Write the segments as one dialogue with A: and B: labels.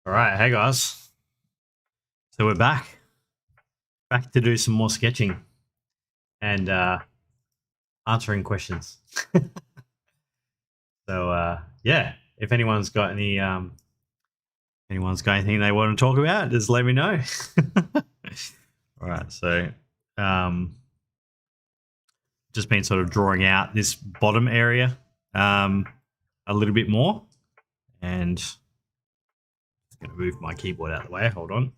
A: All right, hey guys. So we're back to do some more sketching and answering questions. Yeah, if anyone's got anything they want to talk about, just let me know. All right, so um, just been sort of drawing out this bottom area a little bit more, and just going to move my keyboard out of the way. Hold on.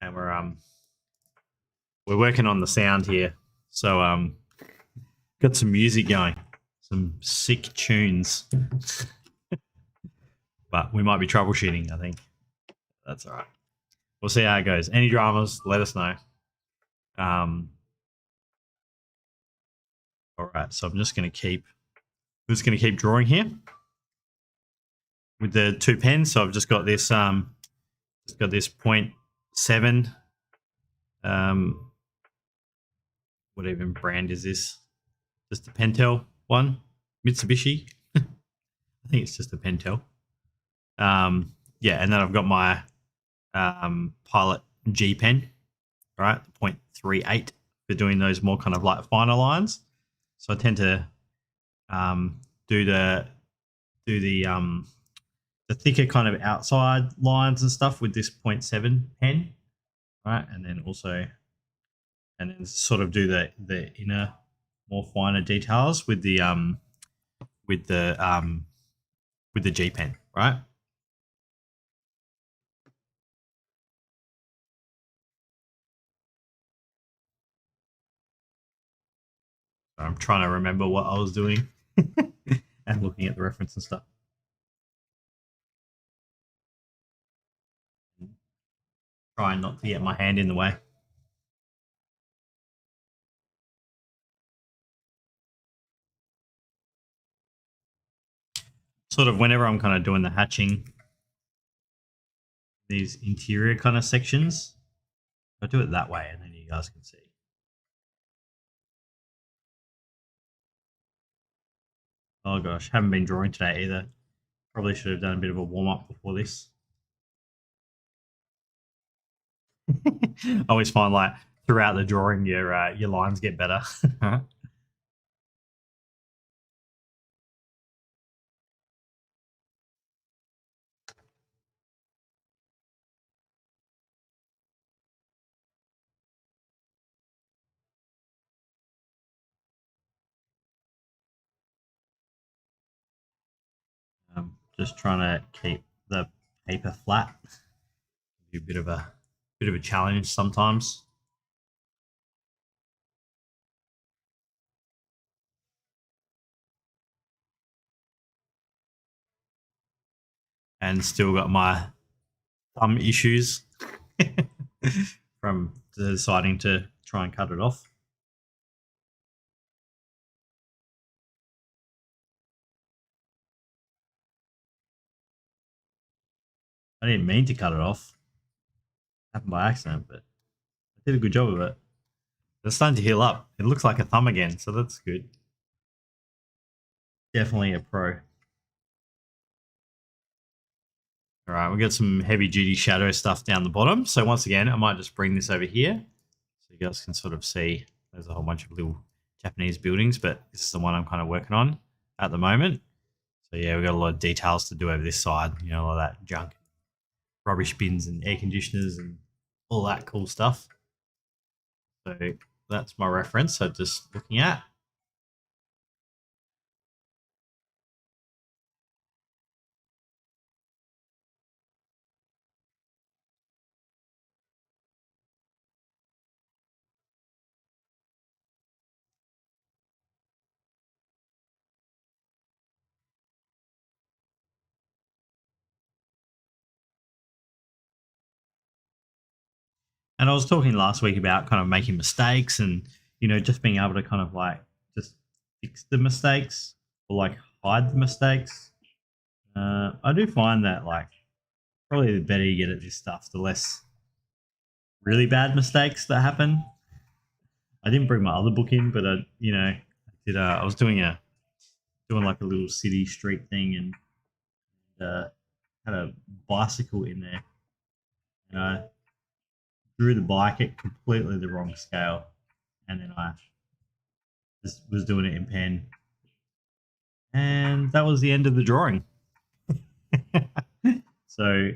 A: And we're working on the sound here, so got some music going, some sick tunes, but we might be troubleshooting. I think that's all right. We'll see how it goes. Any dramas, let us know. All right, so I'm just going to keep drawing here with the two pens. So I've just got this 0.7. What even brand is this? Just a Pentel one, Mitsubishi. I think it's just a Pentel. Yeah, and then I've got my Pilot G pen, right, 0.38 for doing those more kind of like finer lines. So I tend to do the thicker kind of outside lines and stuff with this 0.7 pen, right, and then sort of do the inner more finer details with the G pen, right? I'm trying to remember what I was doing and looking at the reference and stuff. Trying not to get my hand in the way. Sort of whenever I'm kind of doing the hatching, these interior kind of sections, I do it that way and then you guys can see. Oh gosh, haven't been drawing today either. Probably should have done a bit of a warm up before this. I always find like throughout the drawing, your lines get better. Just trying to keep the paper flat. Be a bit of a challenge sometimes. And still got my thumb issues from deciding to try and cut it off. I didn't mean to cut it off. It happened by accident, but I did a good job of it. It's starting to heal up. It looks like a thumb again, so that's good. Definitely a pro. All right, we've got some heavy duty shadow stuff down the bottom. So once again, I might just bring this over here so you guys can sort of see there's a whole bunch of little Japanese buildings, but this is the one I'm kind of working on at the moment. So yeah, we've got a lot of details to do over this side, you know, all that junk, rubbish bins and air conditioners and all that cool stuff. So that's my reference. So just looking at. And I was talking last week about kind of making mistakes and, you know, just being able to kind of like just fix the mistakes or like hide the mistakes. I do find that like probably the better you get at this stuff, the less really bad mistakes that happen. I didn't bring my other book in, but I was doing like a little city street thing, and had a bicycle in there, and I drew the bike at completely the wrong scale, and then I just was doing it in pen, and that was the end of the drawing. So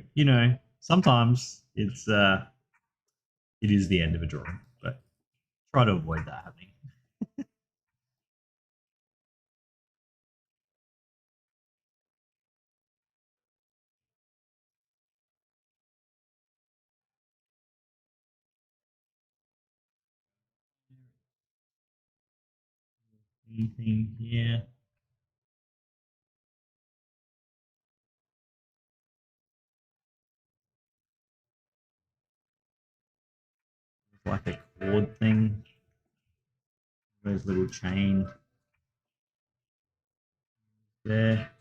A: sometimes it is the end of a drawing, but try to avoid that happening. Anything here? Like a cord thing. There's a little chain there.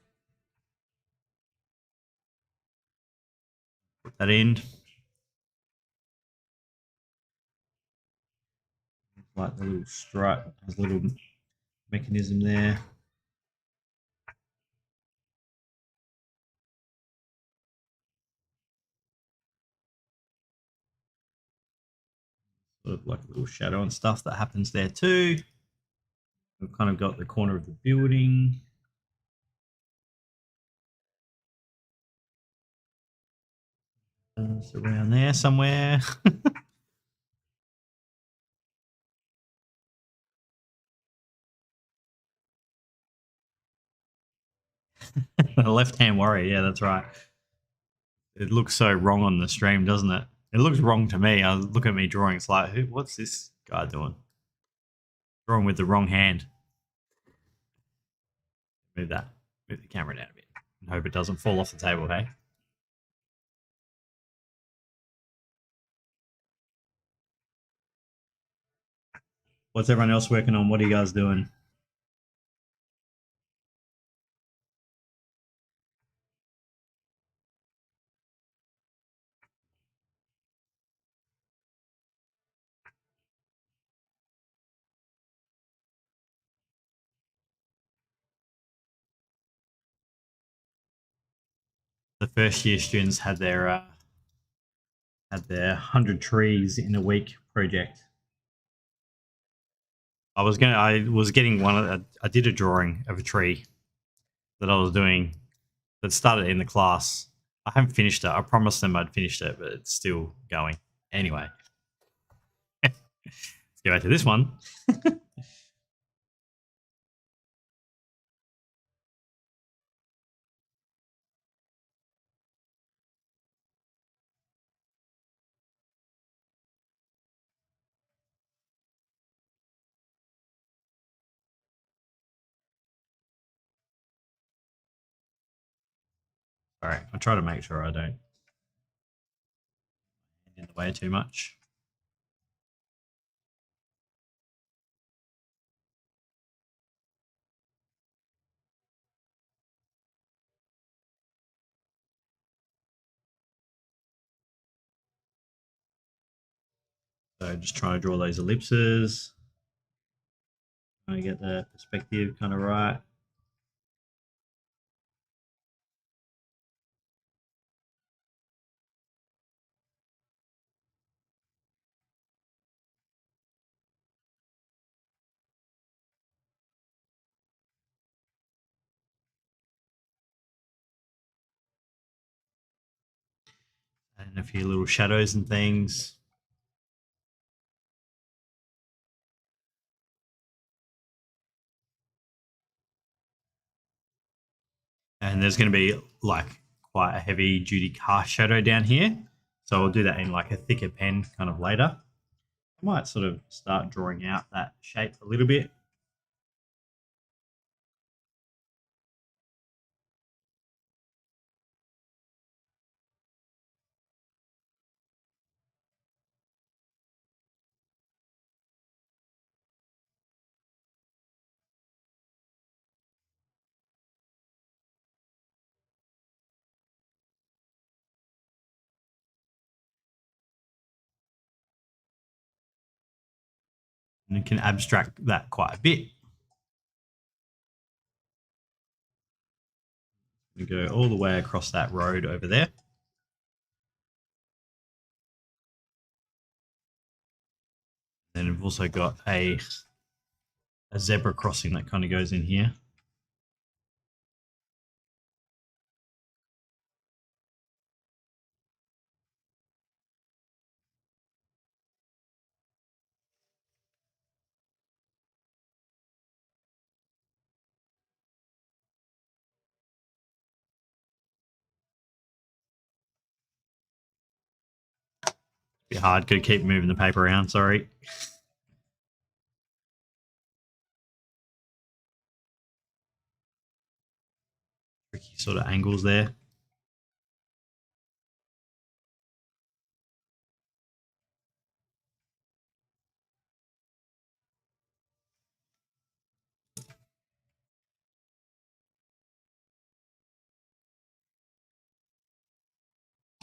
A: Put that in. Like the little strut has a little mechanism there. Sort of like a little shadow and stuff that happens there too. We've kind of got the corner of the building. It's around there somewhere. The left-hand warrior. Yeah, that's right. It looks so wrong on the stream, doesn't it? It looks wrong to me. I look at me drawing. It's like, what's this guy doing? Drawing with the wrong hand. Move that. Move the camera down a bit. And hope it doesn't fall off the table, hey? What's everyone else working on? What are you guys doing? The first year students had their 100 trees in a week project. I was getting I did a drawing of a tree that I was doing that started in the class. I haven't finished it. I promised them I'd finished it, but it's still going. Anyway, let's get back to this one. All right, I'll try to make sure I don't get in the way too much. So just trying to draw those ellipses. Trying to get the perspective kind of right. And a few little shadows and things. And there's going to be like quite a heavy duty cast shadow down here. So I'll do that in like a thicker pen kind of later. I might sort of start drawing out that shape a little bit. And you can abstract that quite a bit. We go all the way across that road over there. Then we've also got a zebra crossing that kind of goes in here. Bit hard, could keep moving the paper around, sorry. Tricky sort of angles there.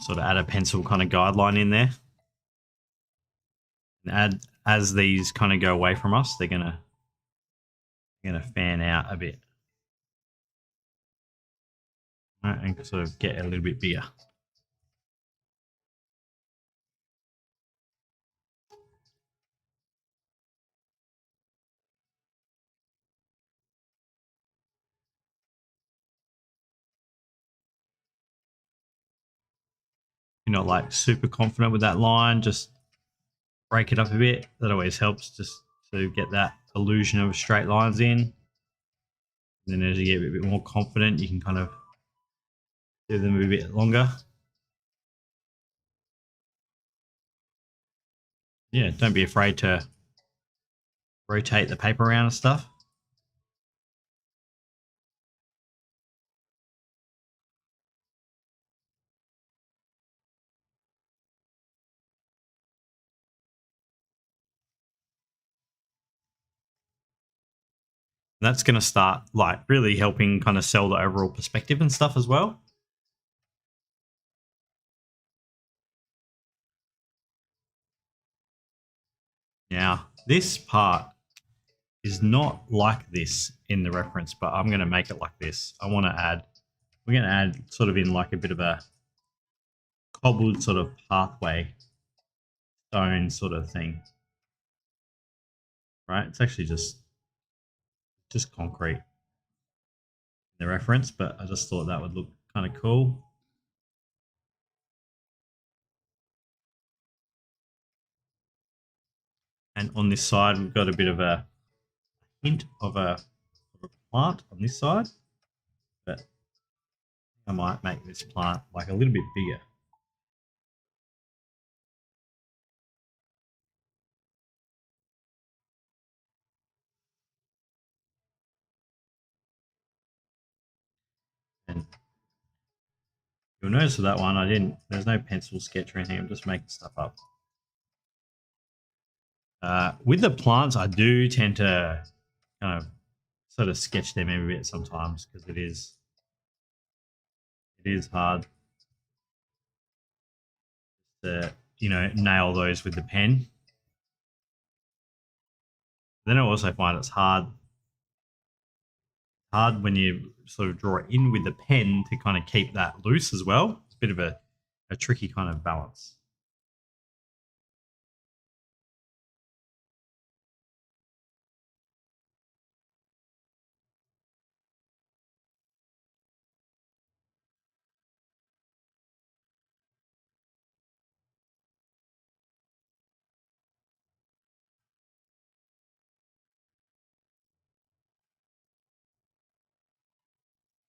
A: Sort of add a pencil kind of guideline in there. And add as these kind of go away from us, they're gonna fan out a bit. Right, and sort of get a little bit bigger. You're not like super confident with that line, just break it up a bit. That always helps just to get that illusion of straight lines in. And then as you get a bit more confident, you can kind of do them a bit longer. Yeah, don't be afraid to rotate the paper around and stuff. And that's going to start like really helping kind of sell the overall perspective and stuff as well. Now, this part is not like this in the reference, but I'm going to make it like this. We're going to add sort of in like a bit of a cobbled sort of pathway stone sort of thing. Right? It's actually just concrete in the reference, but I just thought that would look kind of cool. And on this side, we've got a bit of a hint of a plant on this side, but I might make this plant like a little bit bigger. And you'll notice with that one, there's no pencil sketch or anything. I'm just making stuff up. With the plants, I do tend to kind of sort of sketch them a bit sometimes because it is hard to nail those with the pen. Then I also find it's hard when you sort of draw it in with the pen to kind of keep that loose as well. It's a bit of a tricky kind of balance.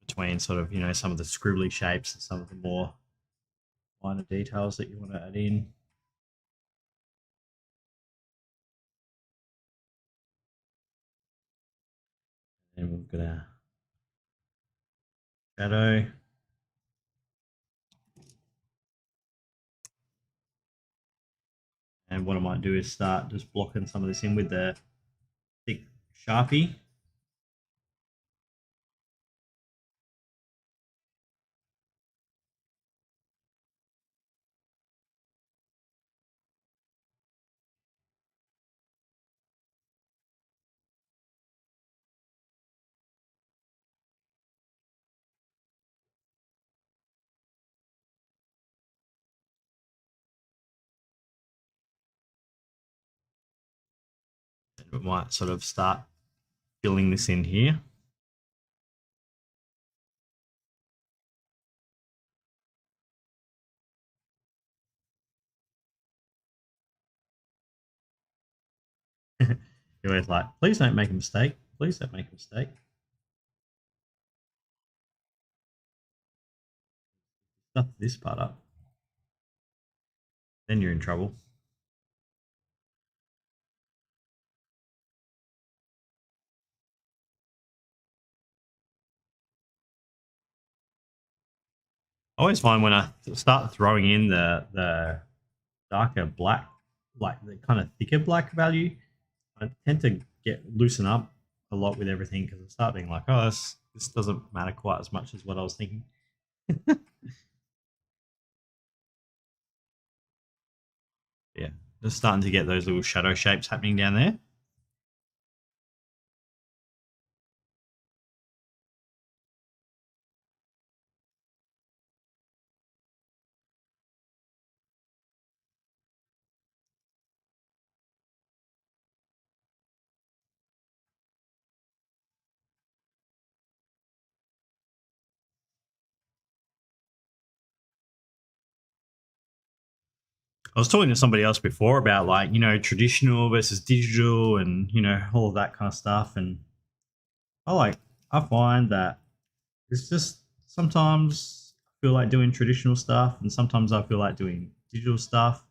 A: Between sort of some of the scribbly shapes and some of the more minor details that you want to add in. And we've got our shadow. And what I might do is start just blocking some of this in with the thick Sharpie. We might sort of start filling this in here. You're always like, please don't make a mistake. Please don't make a mistake. Stuff this part up. Then you're in trouble. I always find when I start throwing in the darker black, like the kind of thicker black value, I tend to get loosen up a lot with everything because I start being like, oh, this doesn't matter quite as much as what I was thinking. Yeah, just starting to get those little shadow shapes happening down there. I was talking to somebody else before about like, traditional versus digital and, all of that kind of stuff. And I like, I find that it's just sometimes I feel like doing traditional stuff and sometimes I feel like doing digital stuff.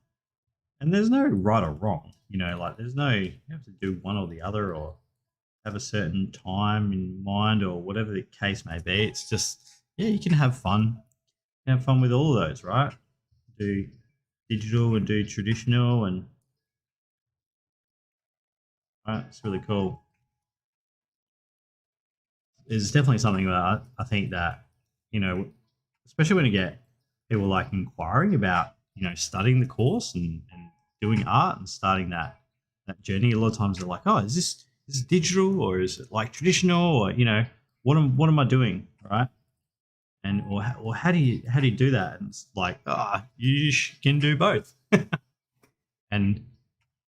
A: And there's no right or wrong, like there's no, you have to do one or the other or have a certain time in mind or whatever the case may be. It's just, yeah, you can have fun. Have fun with all of those, right? Do digital and do traditional and right, it's really cool. It's definitely something that I think that, you know, especially when you get people like inquiring about, studying the course and doing art and starting that journey. A lot of times they're like, oh, is this digital or is it like traditional or what am I doing, right? And or how do you do that? And it's like, you can do both, and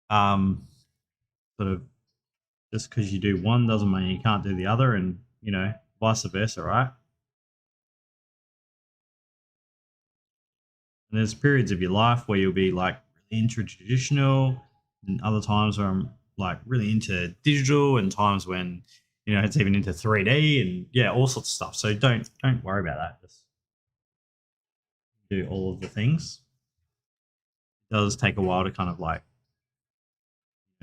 A: um, sort of just because you do one doesn't mean you can't do the other, and vice versa, right? And there's periods of your life where you'll be like really into traditional, and other times where I'm like really into digital, and times when it's even into 3D and yeah, all sorts of stuff. So don't worry about that. Just do all of the things. It does take a while to kind of like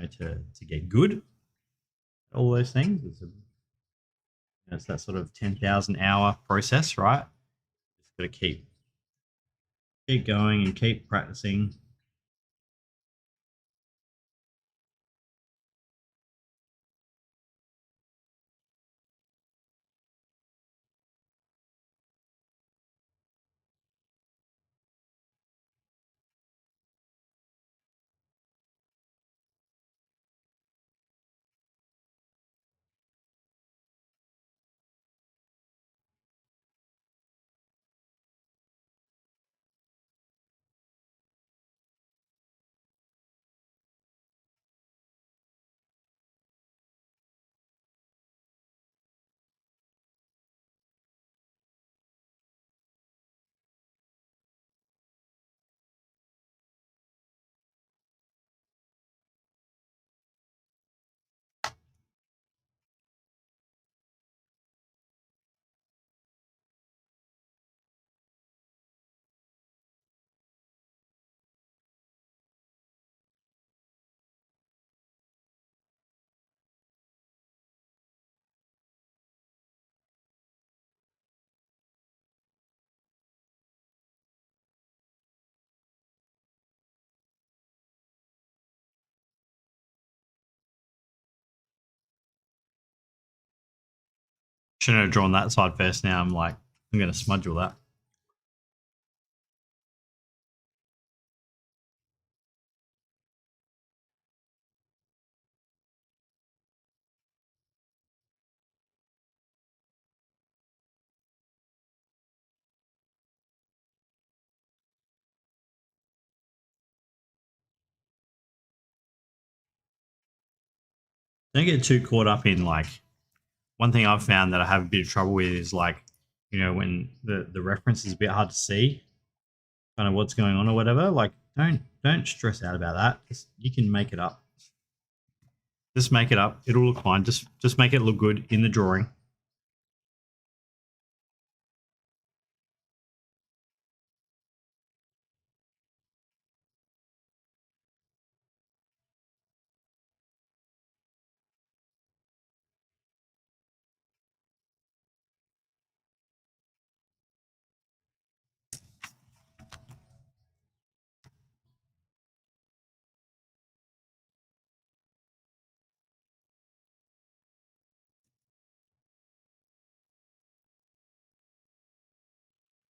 A: to get good at all those things. It's that sort of 10,000 hour process, right? Just got to keep going and keep practicing. Shouldn't have drawn that side first. Now I'm like, I'm going to smudge all that. don't get too caught up in like one thing I've found that I have a bit of trouble with is like, when the reference is a bit hard to see, kind of what's going on or whatever. Like, don't stress out about that. You can make it up. Just make it up. It'll look fine. Just make it look good in the drawing.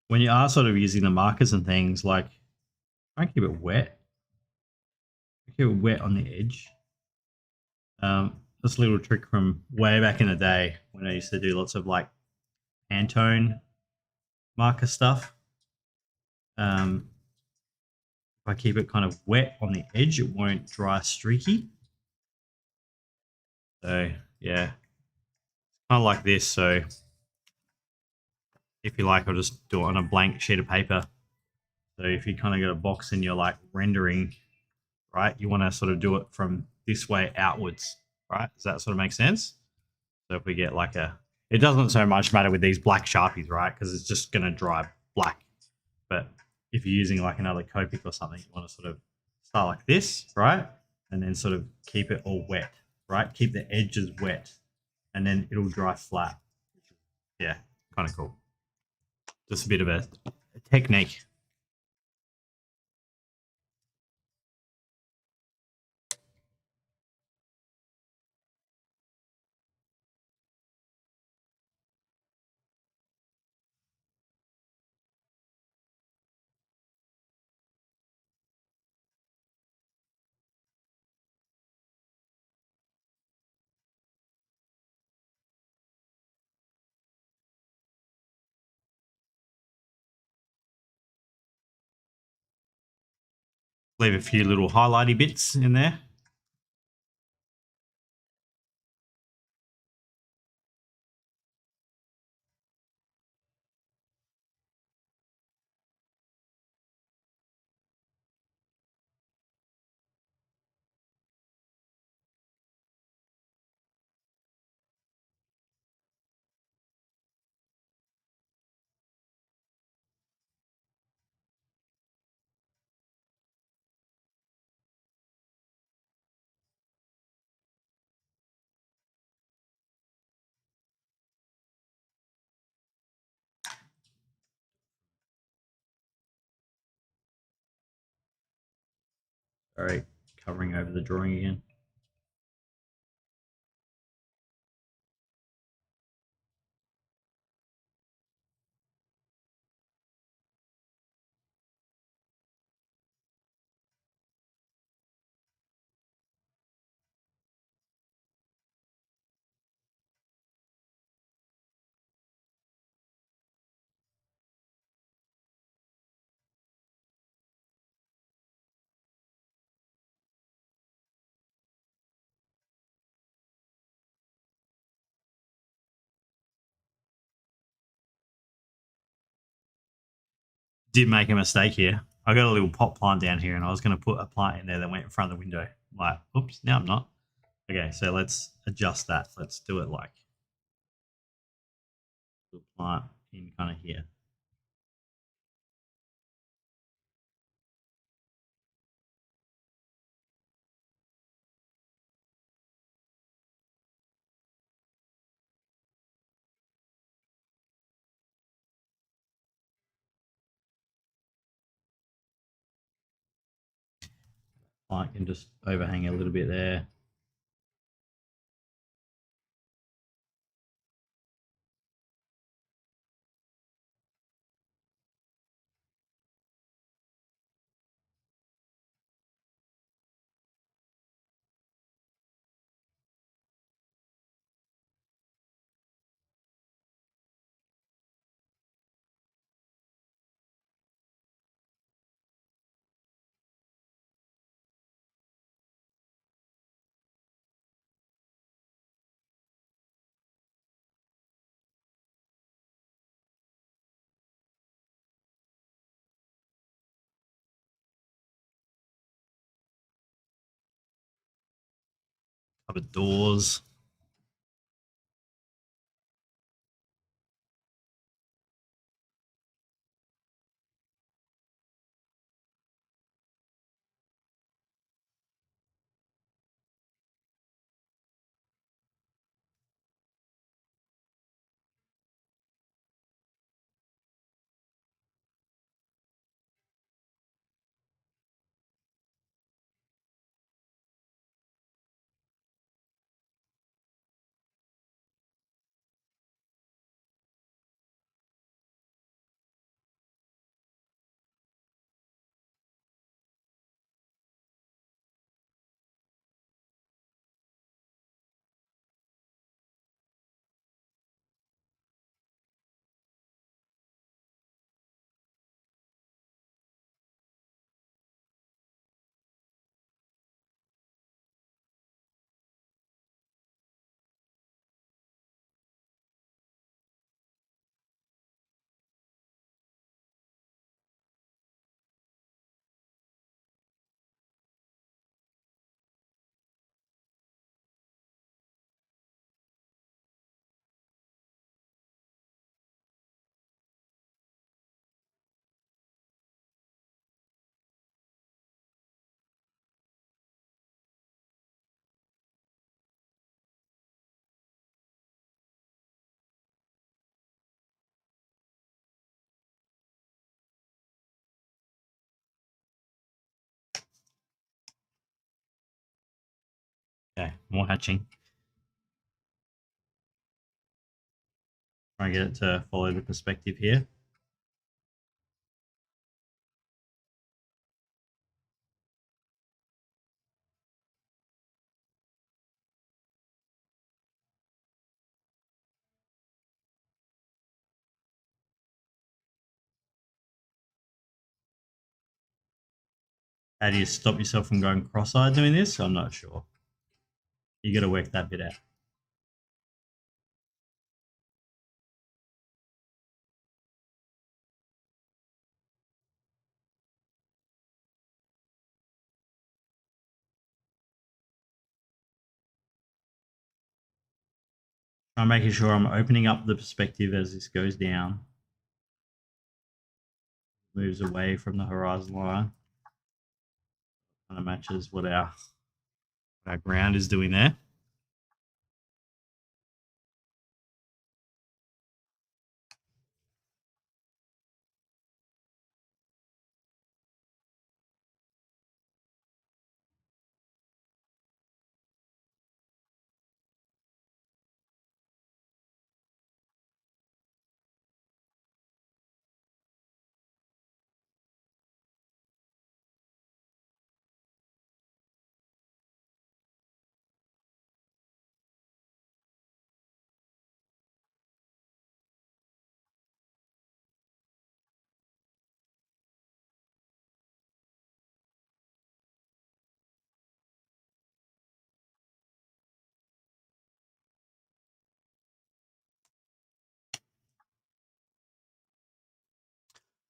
A: When you are sort of using the markers and things, like try and keep it wet. Keep it wet on the edge. That's a little trick from way back in the day when I used to do lots of like Pantone marker stuff. If I keep it kind of wet on the edge, it won't dry streaky. So yeah, kind of like this. So if you like, I'll just do it on a blank sheet of paper. So if you kind of got a box and you're like rendering, right, you want to sort of do it from this way outwards, right? Does that sort of make sense? So if we get like it doesn't so much matter with these black Sharpies, right? Because it's just going to dry black. But if you're using like another Copic or something, you want to sort of start like this, right? And then sort of keep it all wet, right? Keep the edges wet and then it'll dry flat. Yeah, kind of cool. Just a bit of a technique. Leave a few little highlighty bits in there. Sorry, covering over the drawing again. Did make a mistake here. I got a little pot plant down here and I was going to put a plant in there that went in front of the window. I'm like, oops, now I'm not. Okay, so let's adjust that. Let's do it like little plant in kind of here. Plant can just overhang a little bit there. Cupboard doors. Okay, more hatching. Try and get it to follow the perspective here. How do you stop yourself from going cross-eyed doing this? I'm not sure. You got to work that bit out. I'm making sure I'm opening up the perspective as this goes down. Moves away from the horizon line. Kind of matches what our ground is doing there.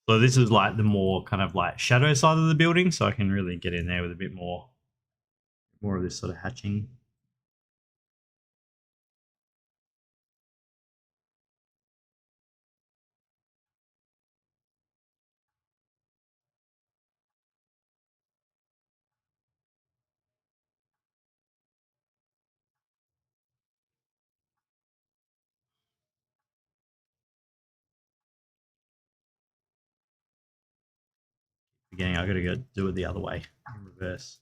A: So this is like the more kind of like shadow side of the building, so I can really get in there with a bit more of this sort of hatching. Again, I got to go do it the other way in reverse.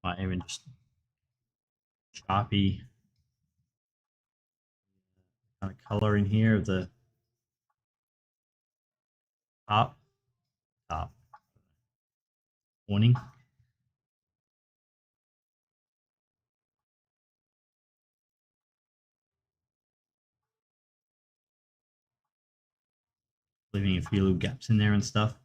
A: Might even just Sharpie kind of color in here of the top awning. Leaving a few little gaps in there and stuff.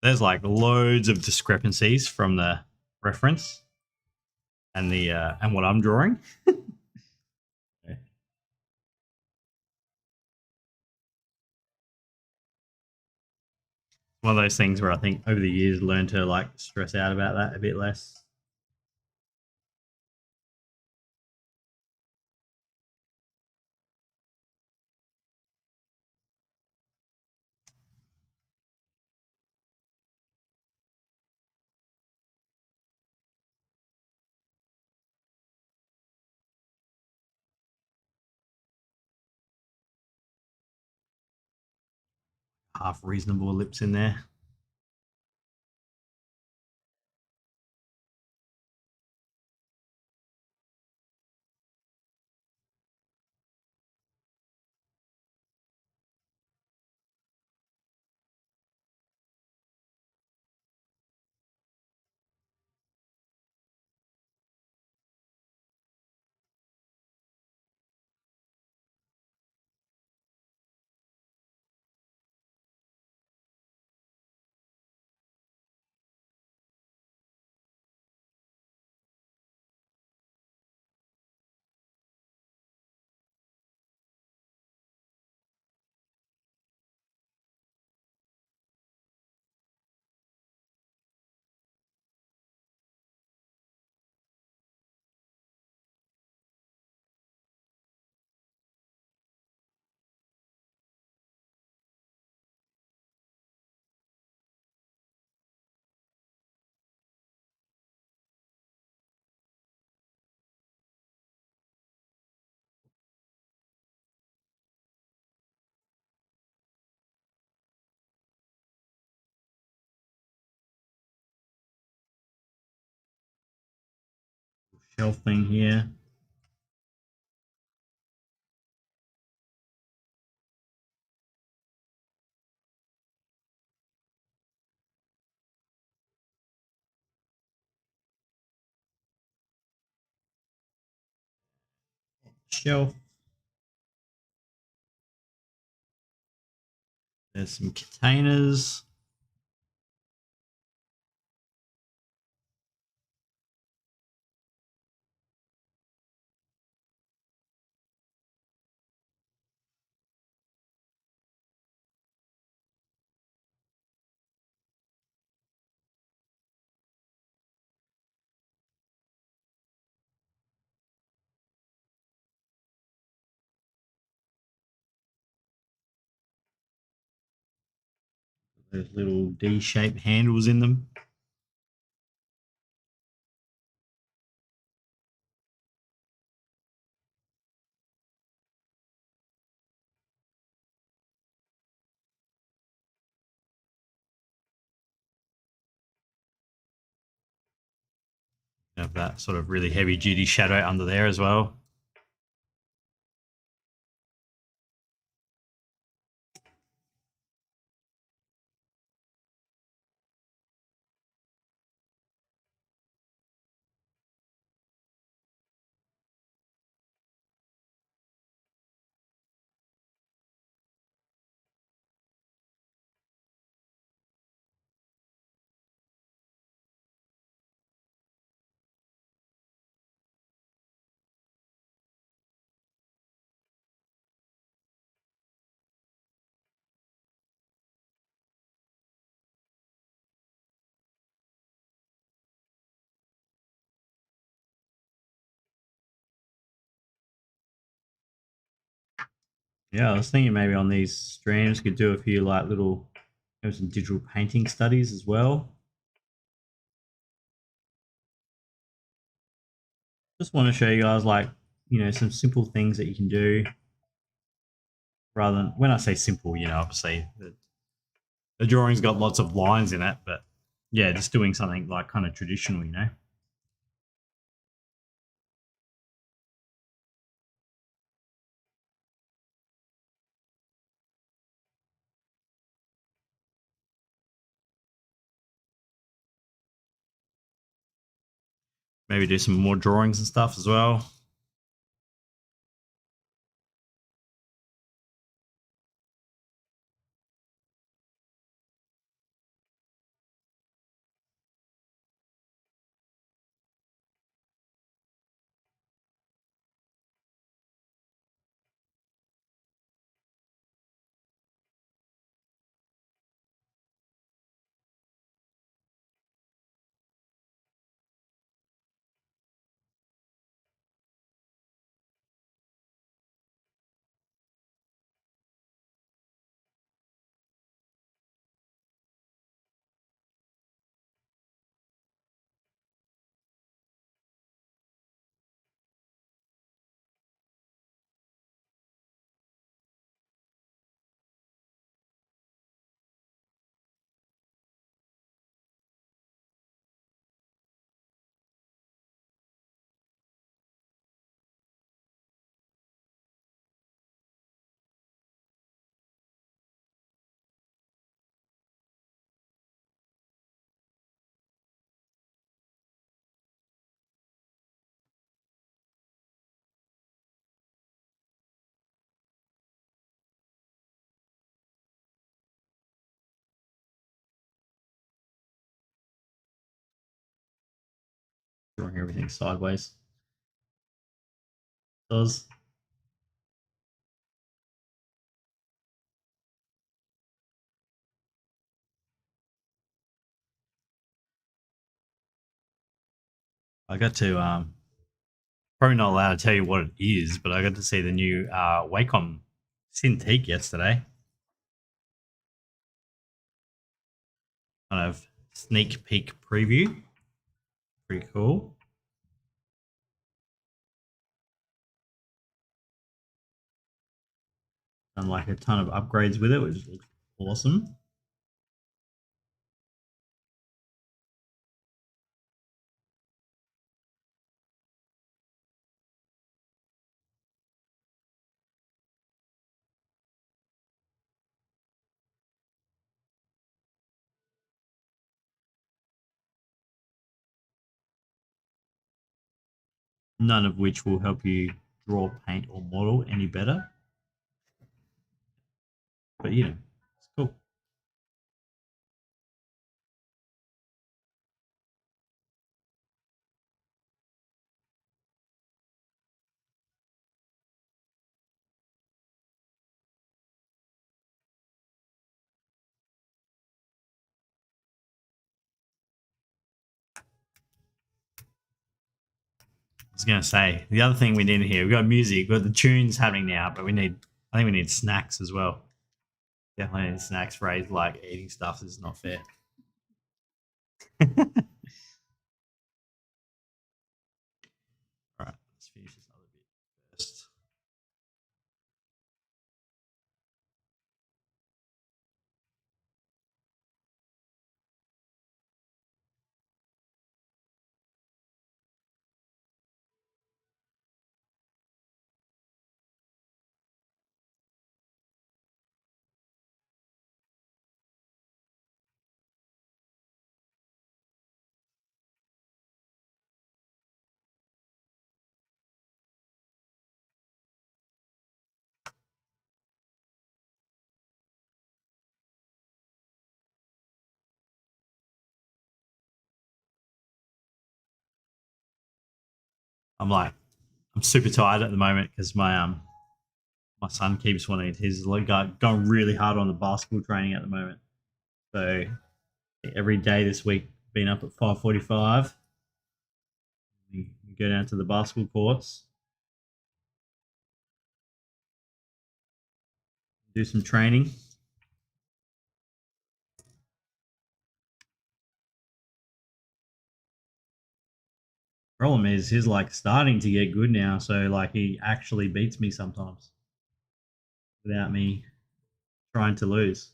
A: There's like loads of discrepancies from the reference and the and what I'm drawing. One of those things where I think over the years learn to like stress out about that a bit less. Half reasonable ellipse in there. Shelf thing here. Shelf. There's some containers. There's little D-shaped handles in them. Have that sort of really heavy duty shadow under there as well. Yeah, I was thinking maybe on these streams could do a few like little, maybe some digital painting studies as well. Just want to show you guys like, some simple things that you can do rather than, when I say simple, obviously the drawing's got lots of lines in it, but yeah, just doing something like kind of traditional. Maybe do some more drawings and stuff as well. Drawing everything sideways. Does. I got to probably not allowed to tell you what it is, but I got to see the new Wacom Cintiq yesterday. Kind of sneak peek preview. Pretty cool. Done like a ton of upgrades with it, which looks awesome. None of which will help you draw, paint, or model any better. But it's cool. I was gonna say the other thing we need here, we've got music, we've got the tunes happening now, but I think we need snacks as well. Definitely need snacks. Phrase like eating stuff is not fair. All right, let's finish this other bit first. I'm super tired at the moment because my son keeps wanting he's like going really hard on the basketball training at the moment. So every day this week, been up at 5:45. We go down to the basketball courts. Do some training. Problem is, he's like starting to get good now, so like he actually beats me sometimes without me trying to lose.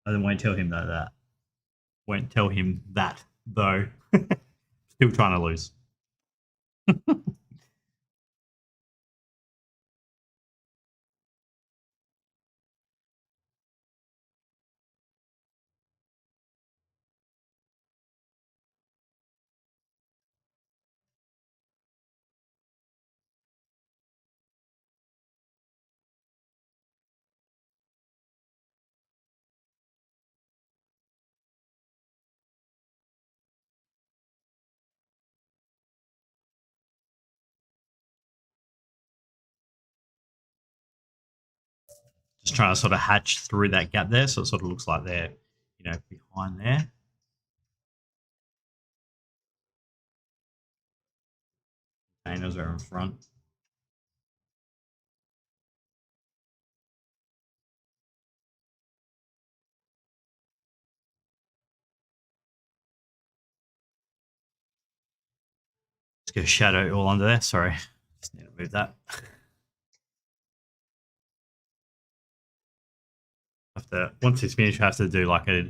A: I won't tell him that. Won't tell him that though. Still trying to lose. Just trying to sort of hatch through that gap there, so it sort of looks like they're, behind there. Containers are in front. Let's go shadow all under there. Sorry, just need to move that. Once it's finished, I have to do like a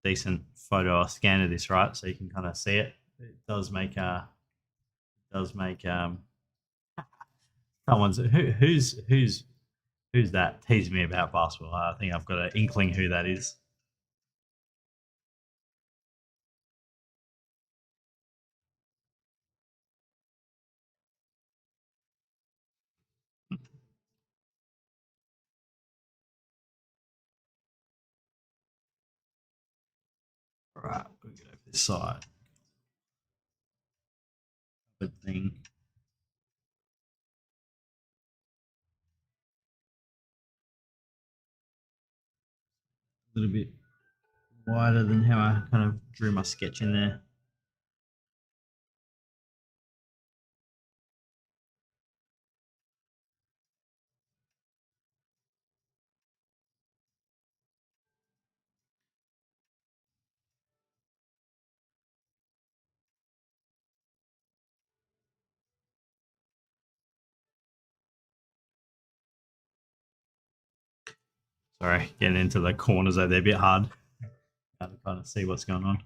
A: decent photo or scan of this, right? So you can kind of see it. It does make someone's who's that teasing me about basketball. I think I've got an inkling who that is. All right, we'll get over this side. Good thing. A little bit wider than how I kind of drew my sketch in there. Sorry, getting into the corners over there a bit hard. How to kind of see what's going on.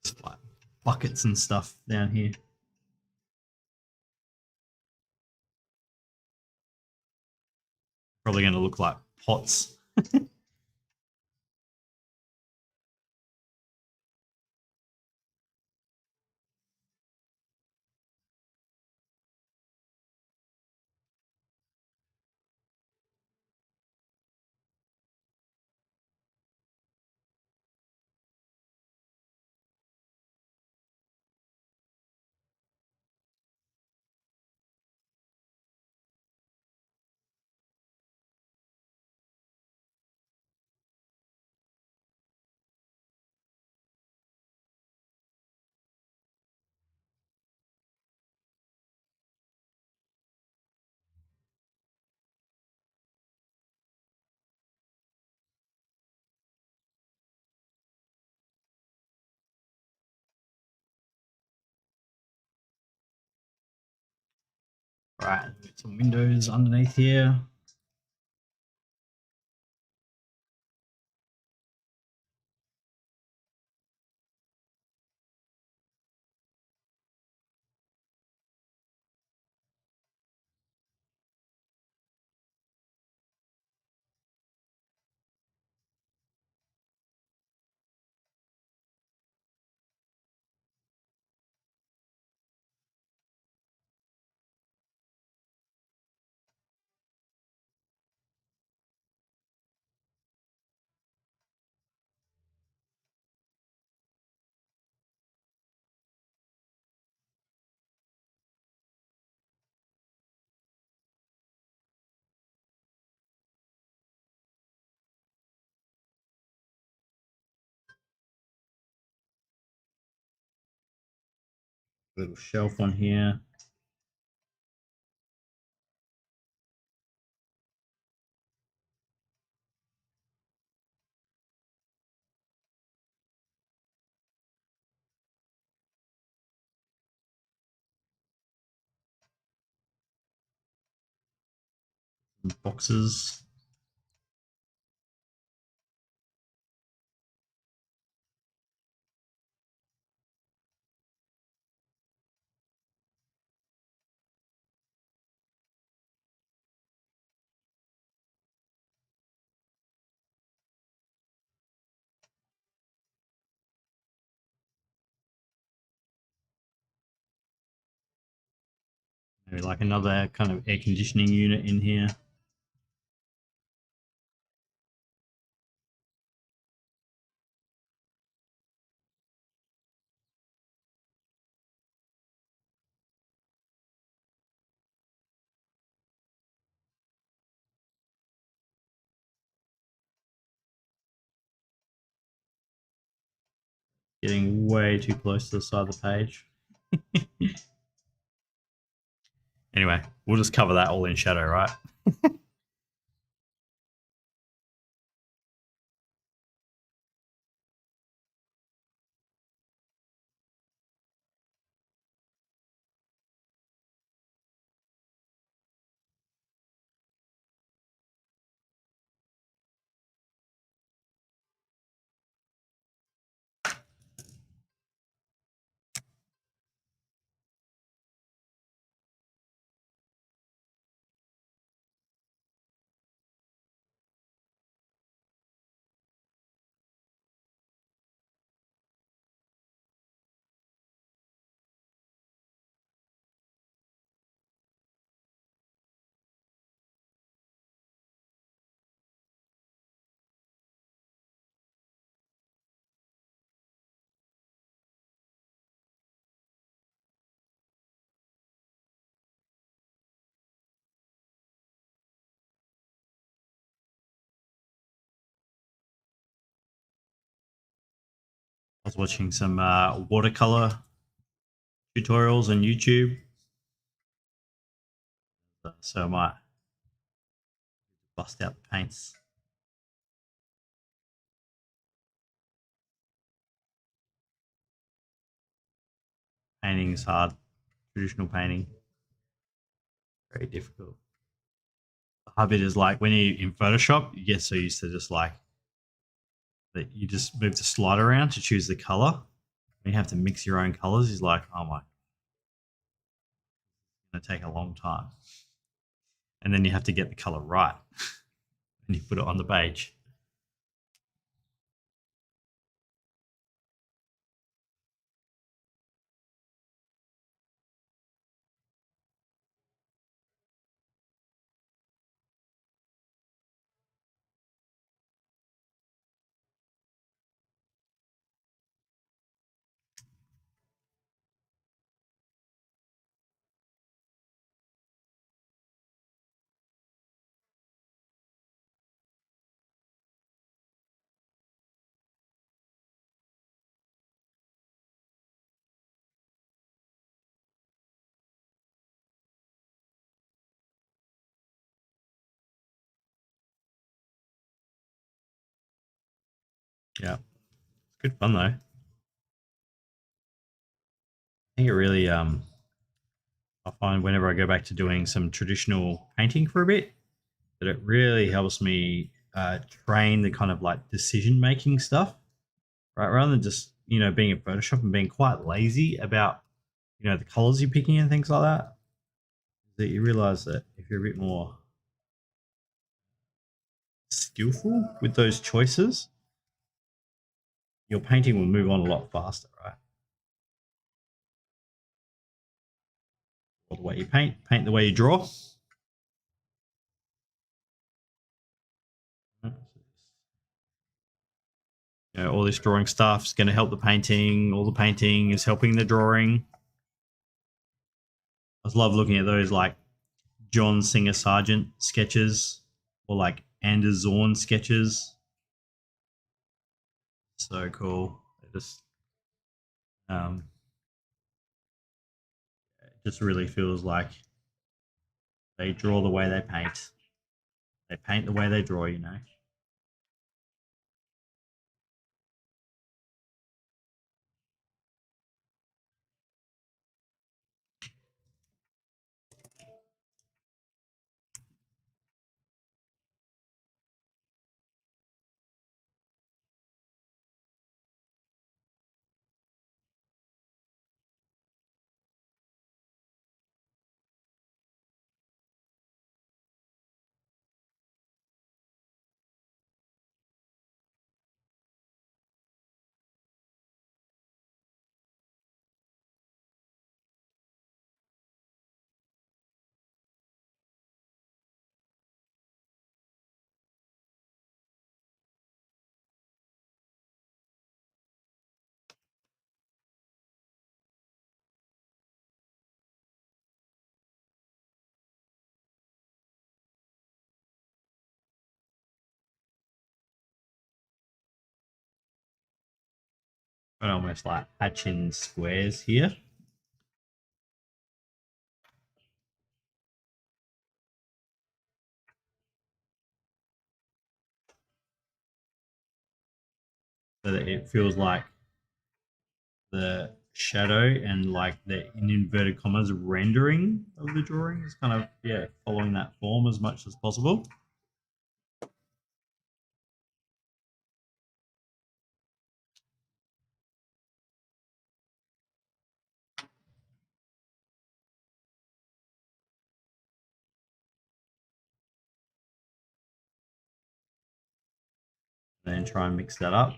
A: Just like buckets and stuff down here. Probably going to look like pots. Right, some windows underneath here. Little shelf on here. Boxes. Maybe like another kind of air conditioning unit in here. Getting way too close to the side of the page. Anyway, we'll just cover that all in shadow, right? I was watching some watercolor tutorials on YouTube, so I might bust out the paints. Painting is hard. Traditional painting, very difficult. The hard bit is like when you in Photoshop, you get so used to just like that you just move the slider around to choose the color. When you have to mix your own colors, is like, oh my, it's gonna take a long time. And then you have to get the color right and you put it on the page. Yeah, it's good fun though. I think it really I find whenever I go back to doing some traditional painting for a bit, that it really helps me train the kind of like decision making stuff, right? Rather than just being in Photoshop and being quite lazy about the colors you're picking and things like that. That you realize that if you're a bit more skillful with those choices, your painting will move on a lot faster, right? Or the way you paint the way you draw. All this drawing stuff is going to help the painting. All the painting is helping the drawing. I just love looking at those like John Singer Sargent sketches or like Anders Zorn sketches. So cool. They just just really feels like they draw the way they paint. They paint the way they draw, you know. But almost like hatching squares here. So that it feels like the shadow and like the in inverted commas rendering of the drawing is kind of following that form as much as possible. And then try and mix that up.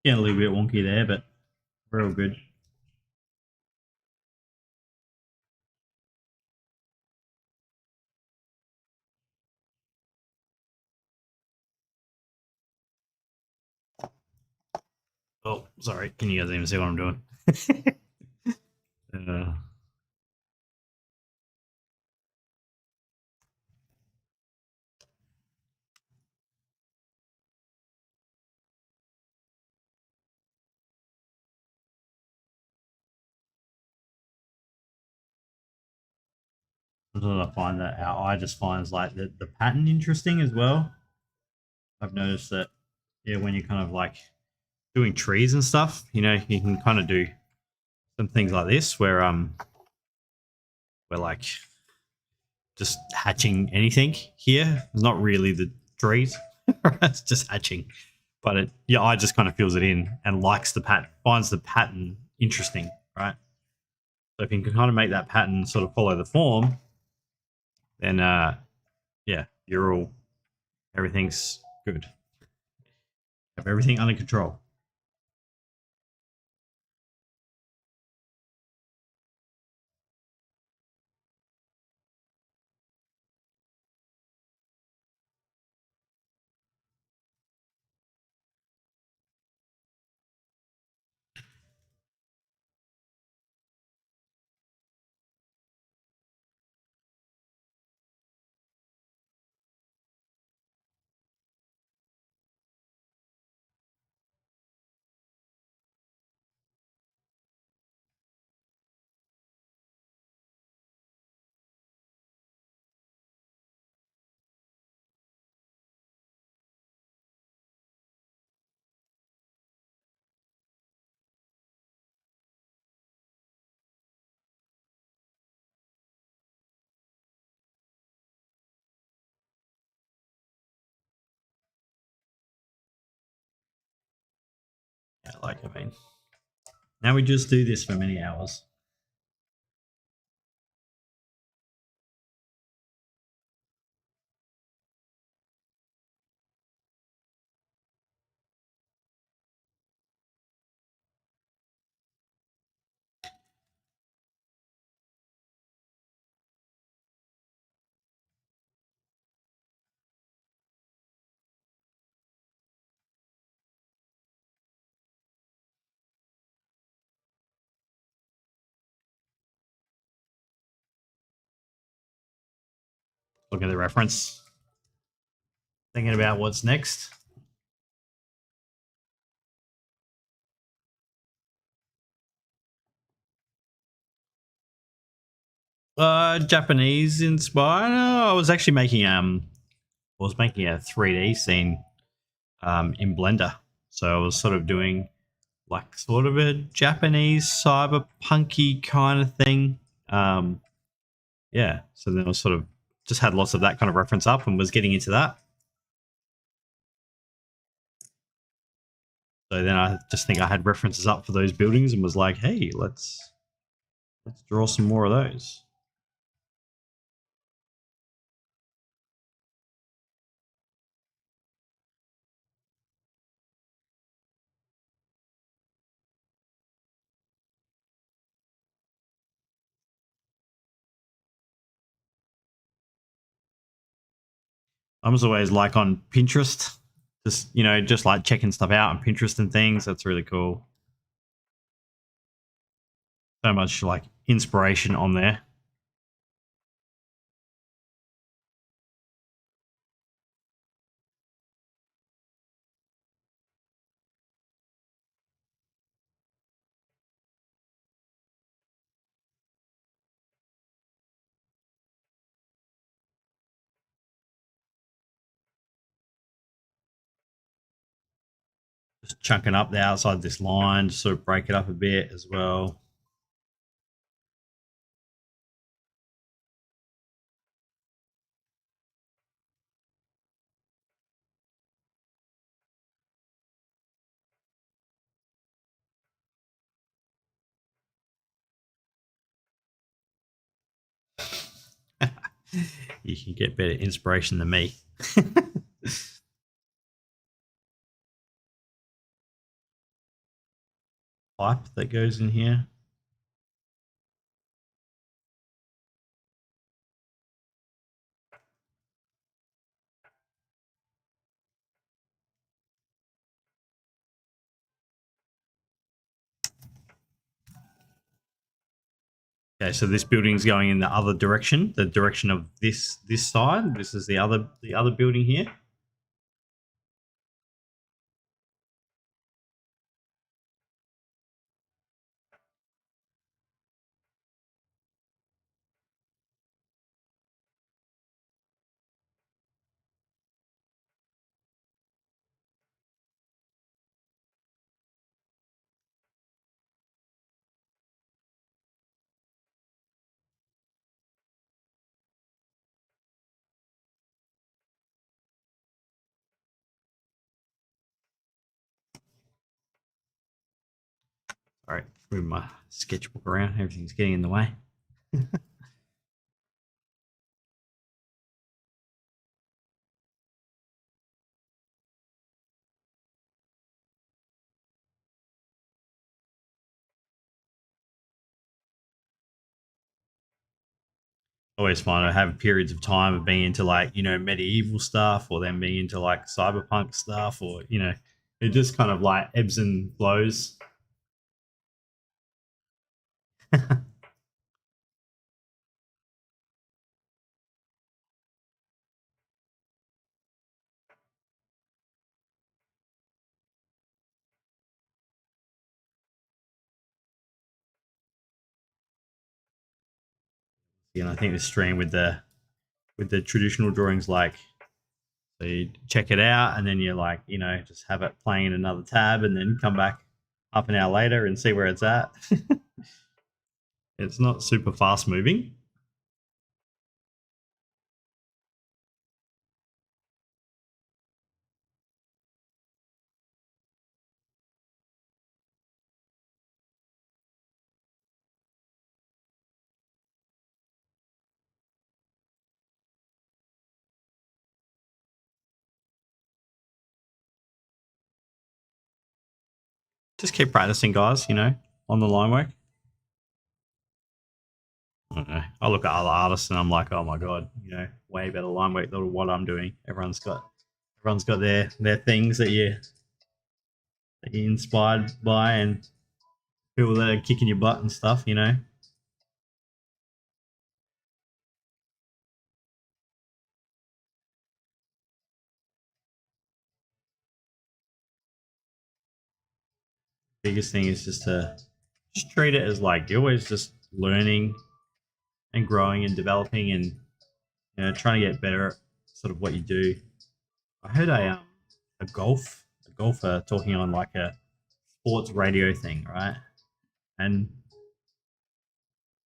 A: Getting a little bit wonky there, but real good. Oh, sorry. Can you guys even see what I'm doing? uh, Sometimes I find that our eye just finds like the pattern interesting as well. I've noticed that when you're kind of like doing trees and stuff, you know, you can kind of do some things like this where we're like just hatching anything here. It's not really the trees. It's just hatching. But your eye just kind of fills it in and likes the pattern, finds the pattern interesting, right? So if you can kind of make that pattern sort of follow the form, then you're all everything's good. Have everything under control. Yeah, like I mean, now we just do this for many hours. Look at the reference. Thinking about what's next. Japanese inspired. I was actually making a 3D scene in Blender. So I was sort of doing like sort of a Japanese cyberpunky kind of thing. Yeah. So then I was sort of just had lots of that kind of reference up and was getting into that. So then I just think I had references up for those buildings and was like, hey, let's draw some more of those. I was always like on Pinterest, just like checking stuff out on Pinterest and things. That's really cool. So much like inspiration on there. Just chunking up the outside of this line, to sort of break it up a bit as well. You can get better inspiration than me. Pipe that goes in here. Okay, so this building's going in the other direction, the direction of this side. This is the other building here. All right, move my sketchbook around. Everything's getting in the way. Always fun. I have periods of time of being into like medieval stuff, or then being into like cyberpunk stuff, or it just kind of like ebbs and flows. I think the stream with the traditional drawings, like, so you check it out and then you're like, just have it playing in another tab and then come back half an hour later and see where it's at. It's not super fast moving. Just keep practicing, guys, on the line work. I don't know. I look at other artists and I'm like, oh my god, way better line work than what I'm doing. Everyone's got their things that you're inspired by, and people that are kicking your butt and stuff. biggest thing is just treat it as like you're always just learning and growing and developing and trying to get better at sort of what you do. I heard a golfer talking on like a sports radio thing, right? And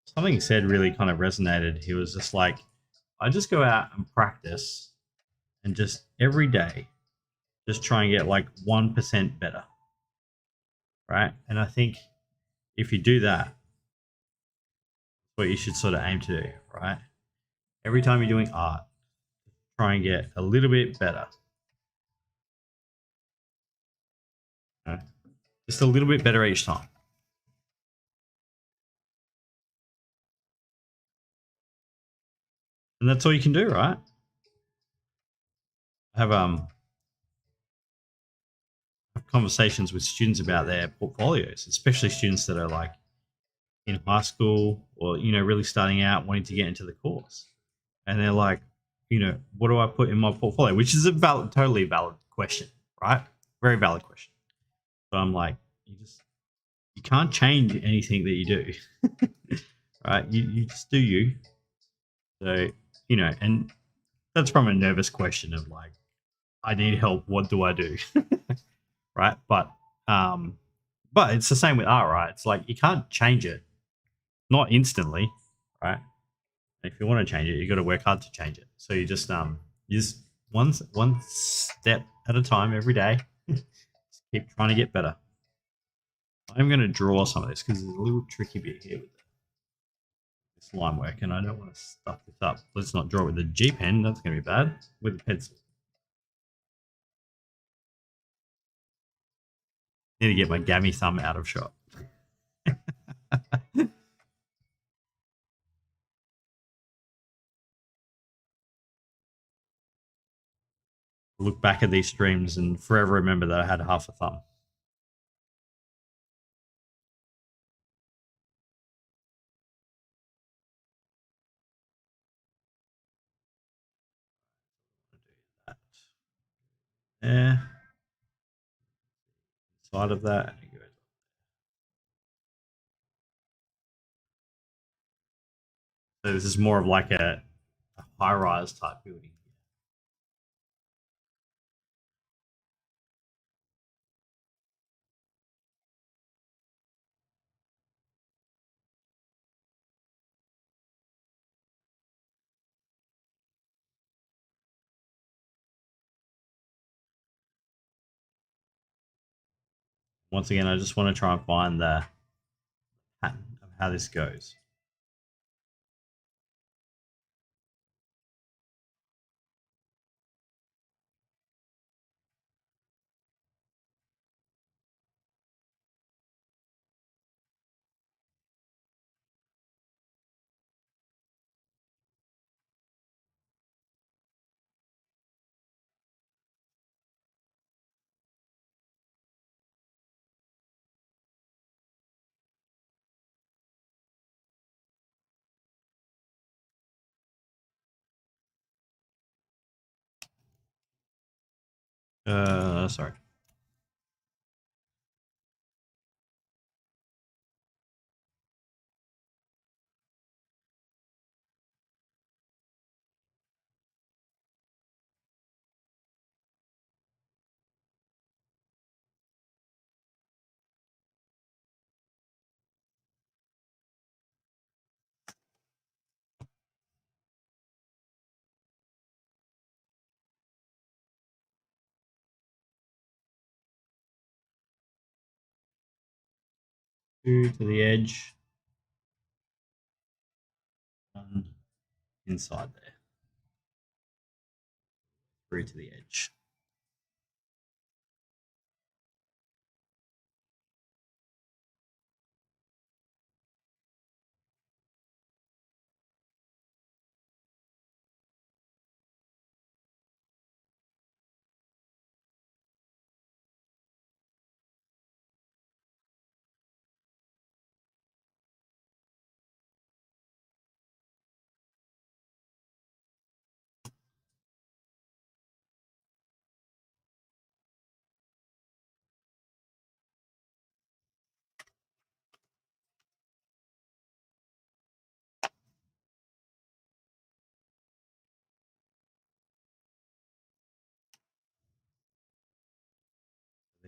A: something he said really kind of resonated. He was just like, I just go out and practice and just every day just try and get like 1% better, right? And I think if you do that, what you should sort of aim to do, right? Every time you're doing art, try and get a little bit better. You know? Just a little bit better each time. And that's all you can do, right? Have have conversations with students about their portfolios, especially students that are like in high school or really starting out wanting to get into the course. And they're like, what do I put in my portfolio? Which is a totally valid question, right? Very valid question. But I'm like, you can't change anything that you do. Right? You just do you. So, and that's from a nervous question of like, I need help, what do I do? Right? Um but it's the same with art, right? It's like you can't change it, not instantly, right? If you want to change it, you got to work hard to change it. So you just one step at a time every day. Just keep trying to get better. I'm going to draw some of this because there's a little tricky bit here with this line work, and I don't want to stuff this up. Let's not draw it with the G pen. That's going to be bad. With the pencil. Need to get my gammy thumb out of shot. Look back at these streams and forever remember that I had half a thumb. Yeah. Side of that. So this is more of like a high-rise type building. Once again, I just want to try and find the pattern of how this goes. Sorry. Two to the edge, one inside there, through to the edge.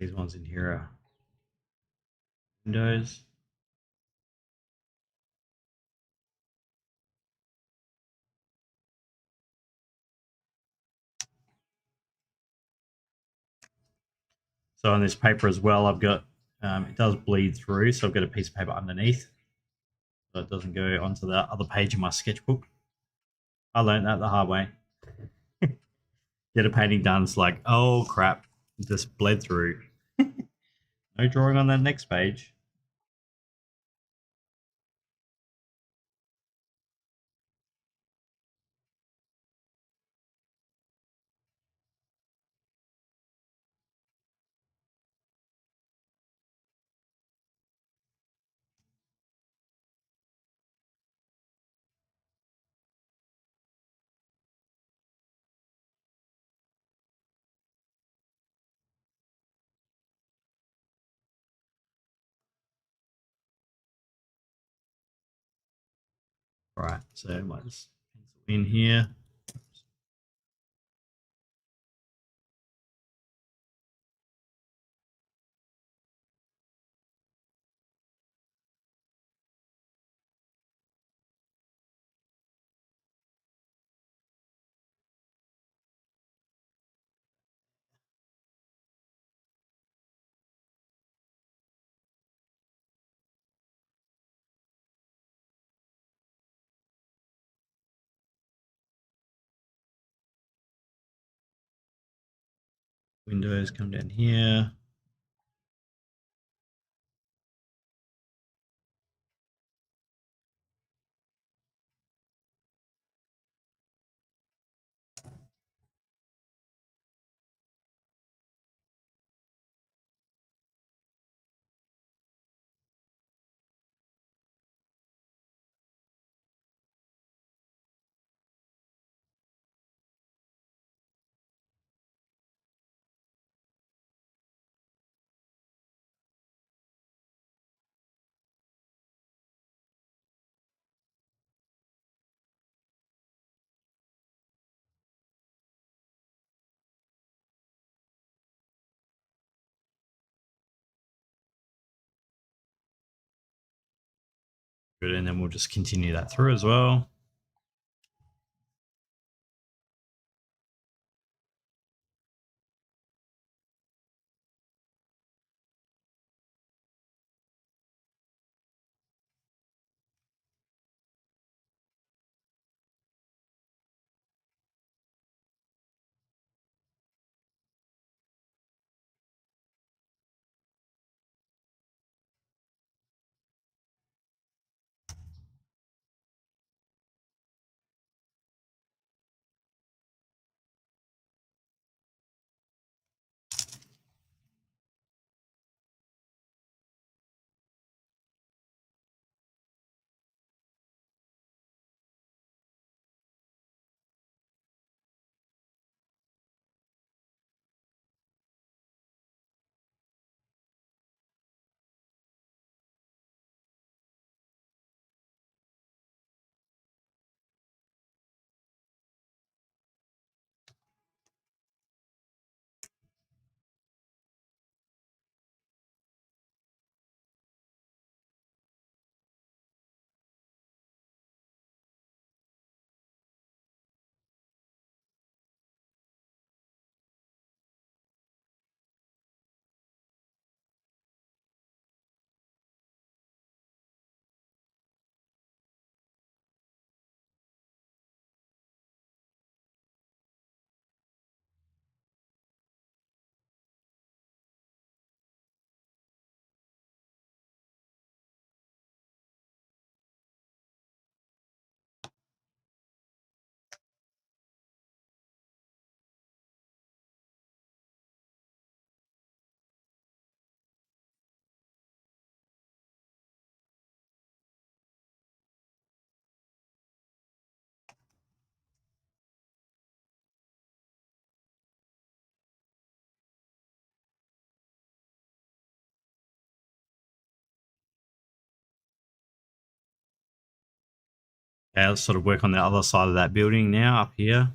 A: These ones in here are windows. So on this paper as well, I've got, it does bleed through. So I've got a piece of paper underneath so it doesn't go onto the other page of my sketchbook. I learned that the hard way. Get a painting done. It's like, oh crap, it just bled through. No drawing on that next page. All right, so I might just pencil in here. Windows come down here. Good, and then we'll just continue that through as well. Okay, let's sort of work on the other side of that building now up here.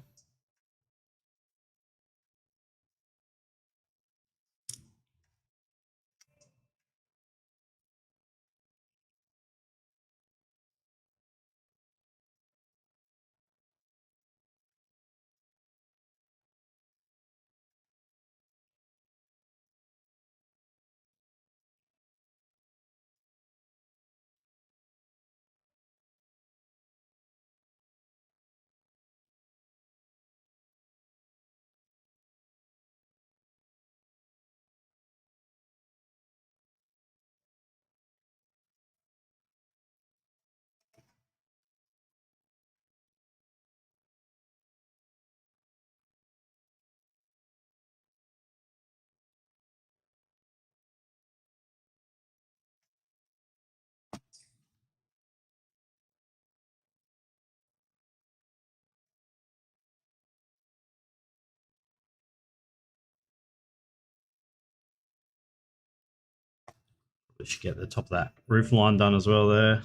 A: We should get the top of that roof line done as well there.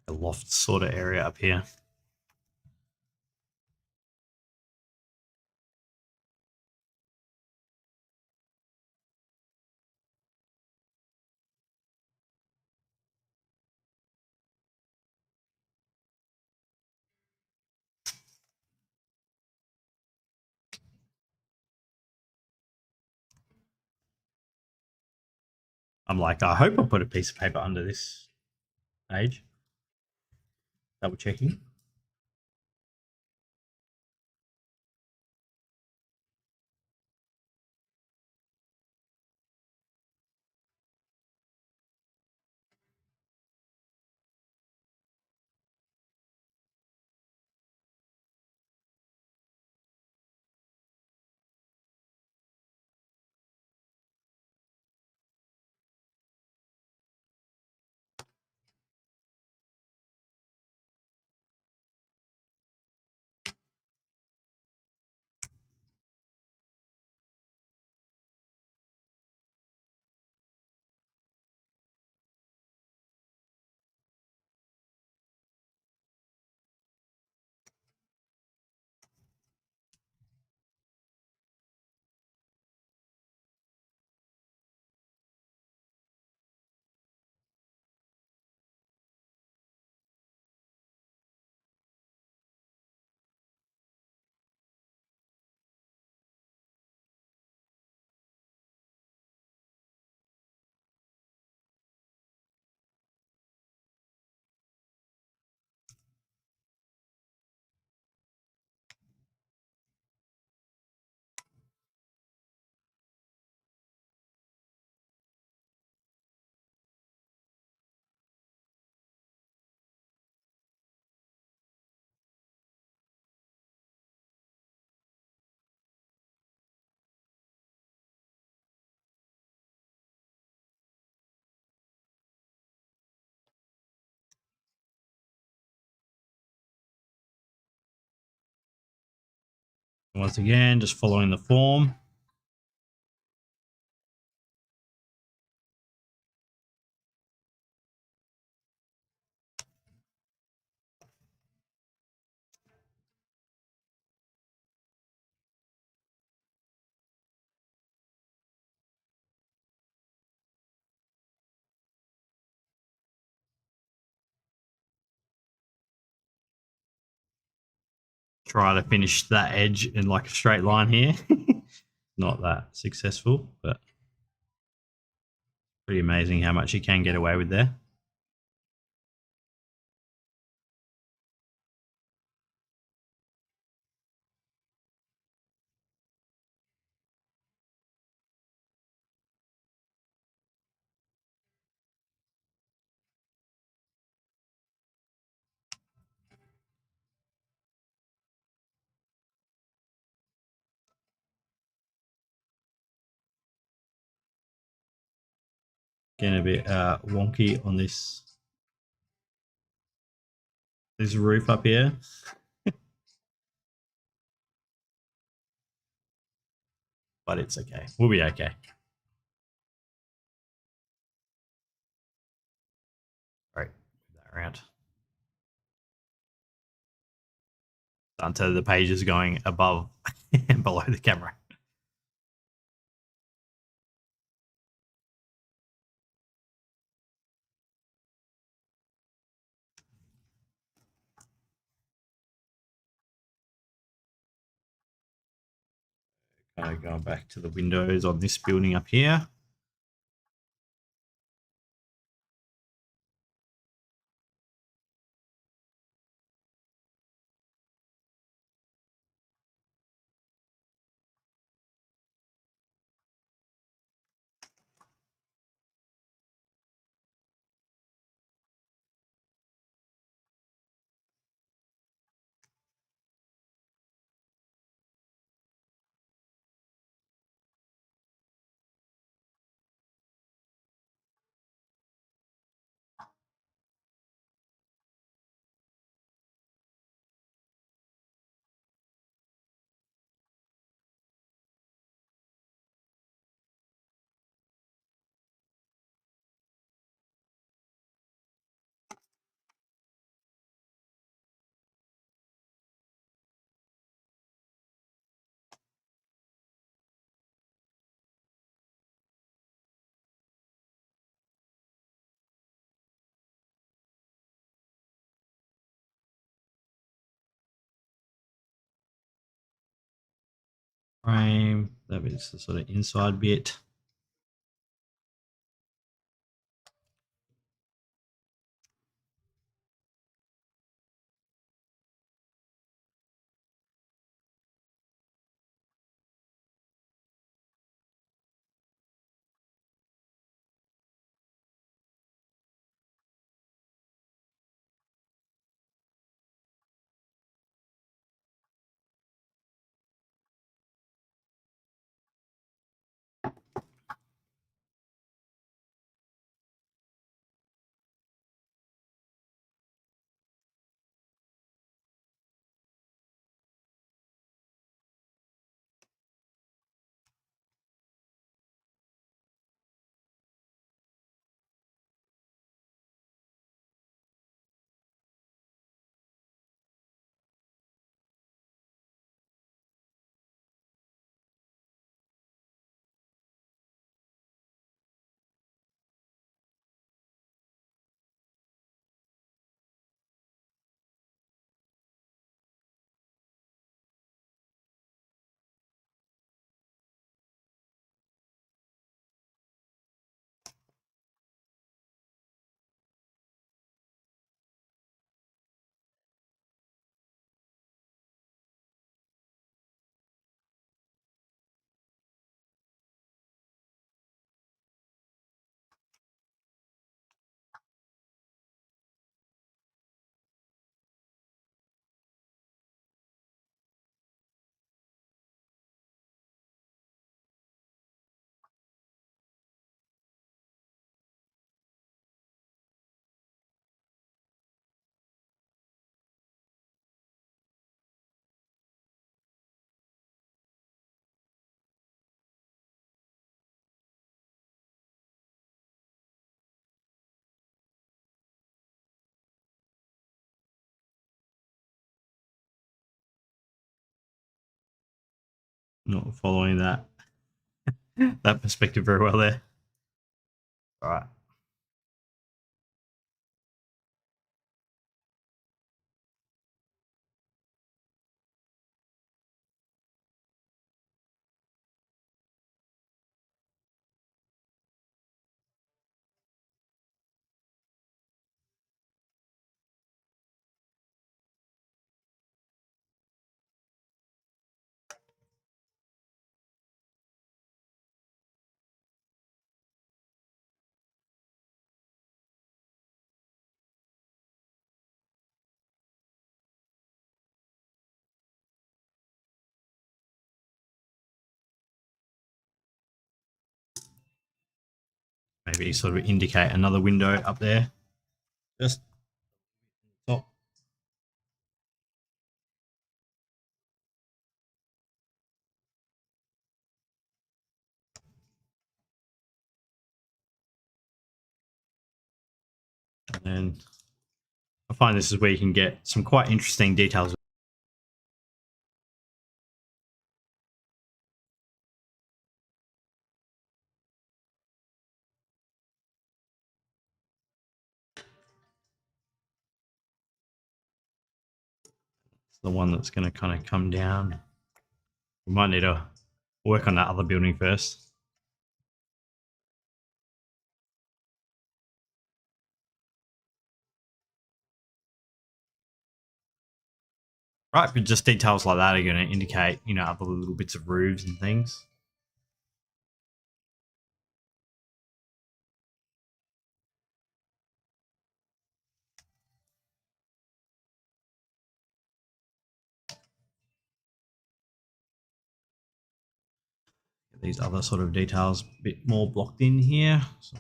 A: Like a loft sort of area up here. I'm like, I hope I put a piece of paper under this page. Double checking. Once again, just following the form. Try to finish that edge in like a straight line here. Not that successful, but pretty amazing how much you can get away with there. Getting a bit wonky on this roof up here. But it's okay. We'll be okay. All right, move that around. front of the pages going above and below the camera. Going back to the windows on this building up here. Frame, that is the sort of inside bit. Not following that perspective very well there. All right. Maybe sort of indicate another window up there. Just top. And I find this is where you can get some quite interesting details the one that's going to kind of come down. We might need to work on that other building first. Right, but just details like that are going to indicate, other little bits of roofs and things. Get these other sort of details a bit more blocked in here. So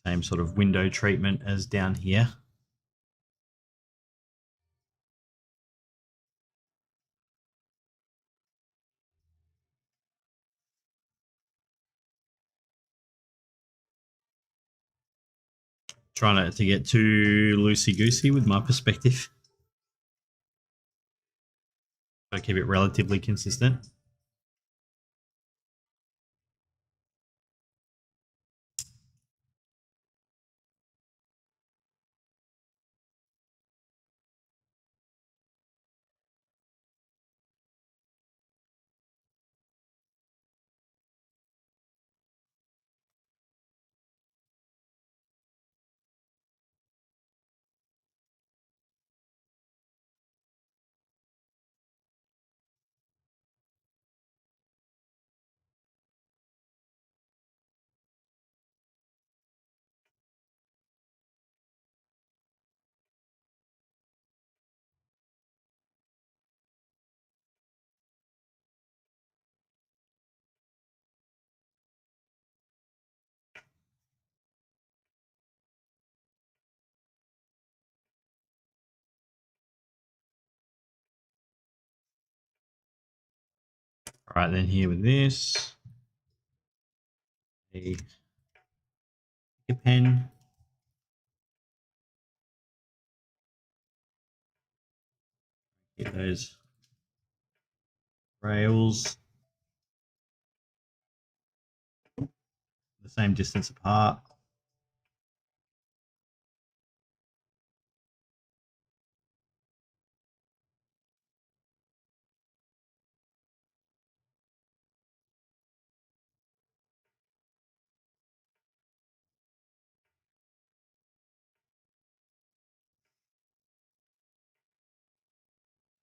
A: same sort of window treatment as down here. Trying not to get too loosey-goosey with my perspective. Got to keep it relatively consistent. All right, then here with this, a pen. Get those rails the same distance apart.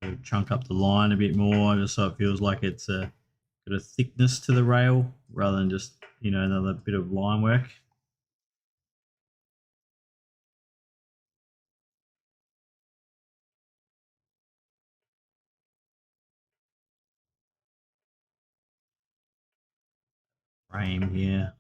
A: So chunk up the line a bit more, just so it feels like it's got a thickness to the rail rather than just another bit of line work. Frame here.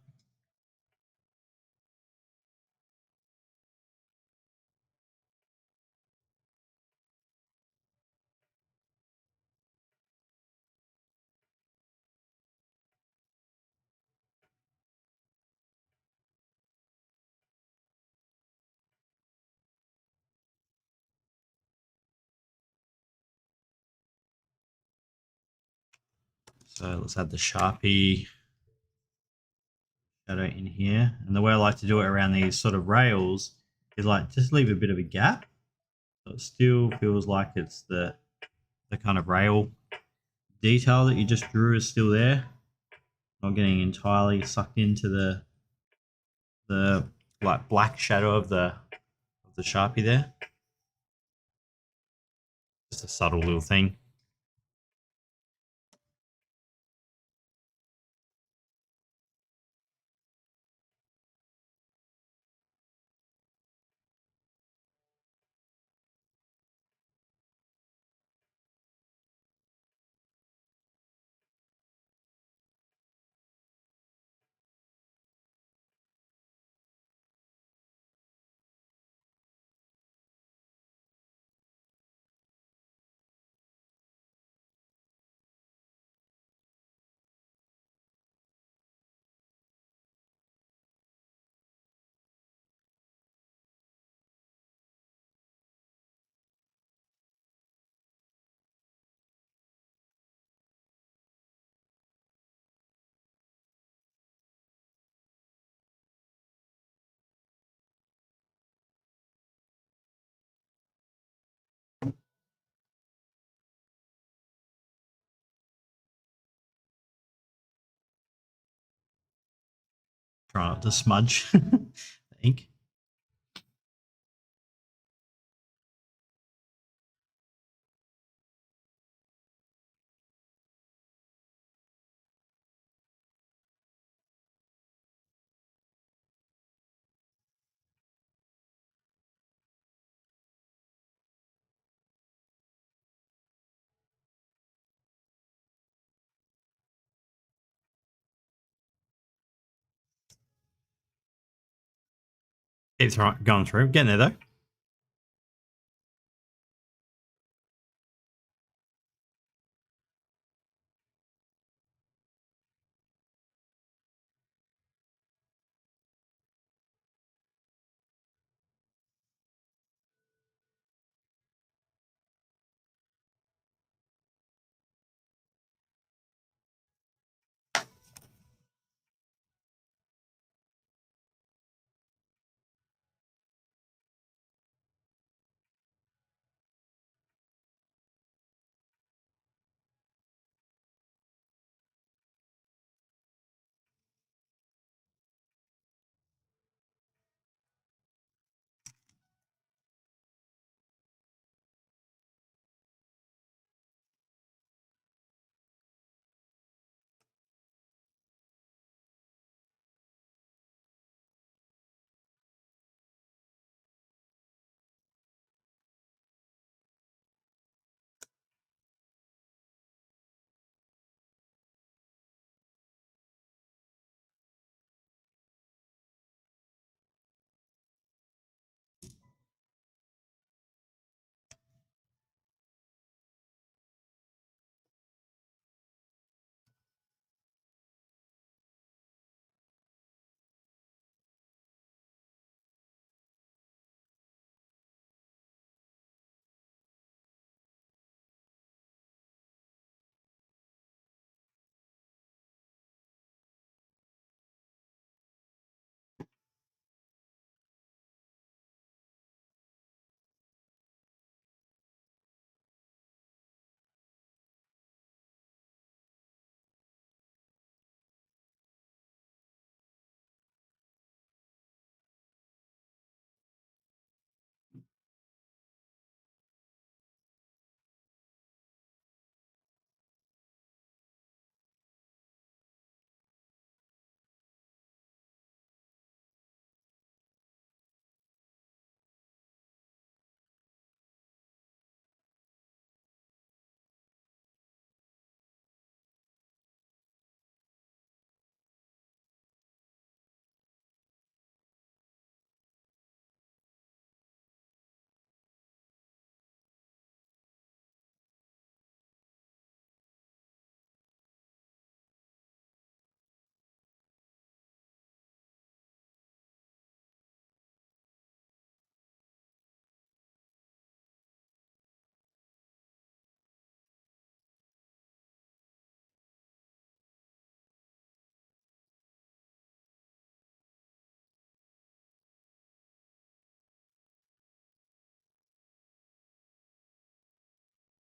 A: So let's add the Sharpie shadow in here. And the way I like to do it around these sort of rails is like just leave a bit of a gap. So it still feels like it's the kind of rail detail that you just drew is still there. Not getting entirely sucked into the like black shadow of the Sharpie there. Just a subtle little thing. Try not to smudge the ink. Keeps going through. Getting there though.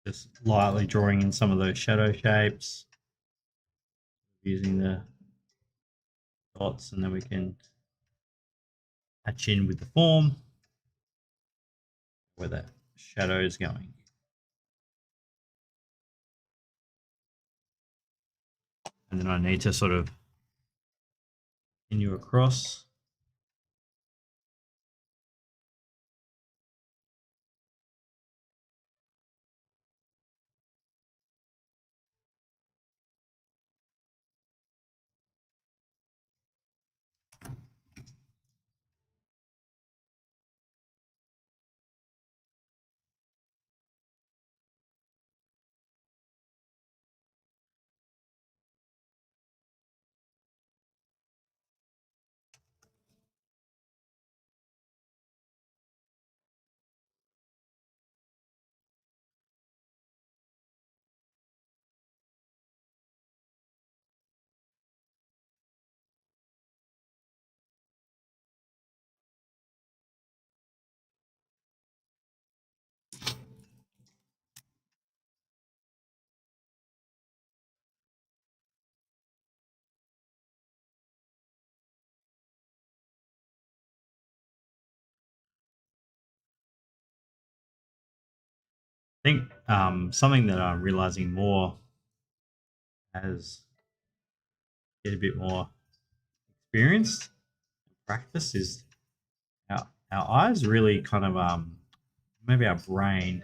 A: Just lightly drawing in some of those shadow shapes using the dots, and then we can hatch in with the form where that shadow is going. And then I need to sort of continue across. think something that I'm realizing more as I get a bit more experience practice is our eyes really kind of maybe our brain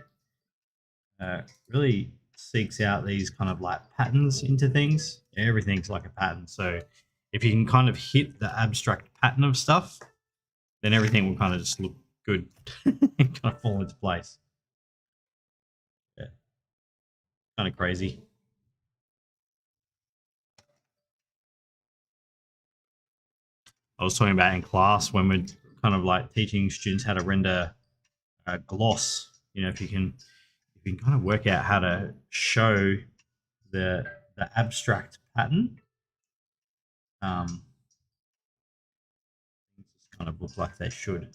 A: really seeks out these kind of like patterns into things. Everything's like a pattern. So if you can kind of hit the abstract pattern of stuff, then everything will kind of just look good and kind of fall into place. Yeah, kind of crazy. I was talking about in class when we're kind of like teaching students how to render a gloss. You know, if you can kind of work out how to show the abstract pattern, um, things just kind of look like they should.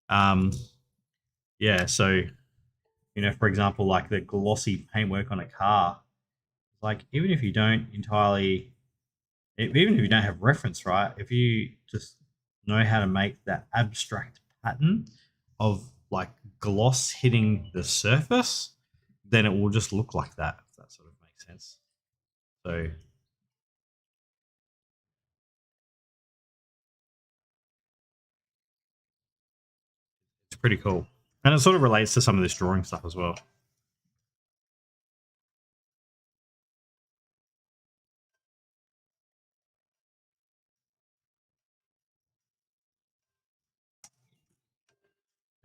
A: Um, yeah, so for example, like the glossy paintwork on a car, like even if you don't entirely, even if you don't have reference, right? If you just know how to make that abstract pattern of like gloss hitting the surface, then it will just look like that. If that sort of makes sense. So it's pretty cool, and it sort of relates to some of this drawing stuff as well.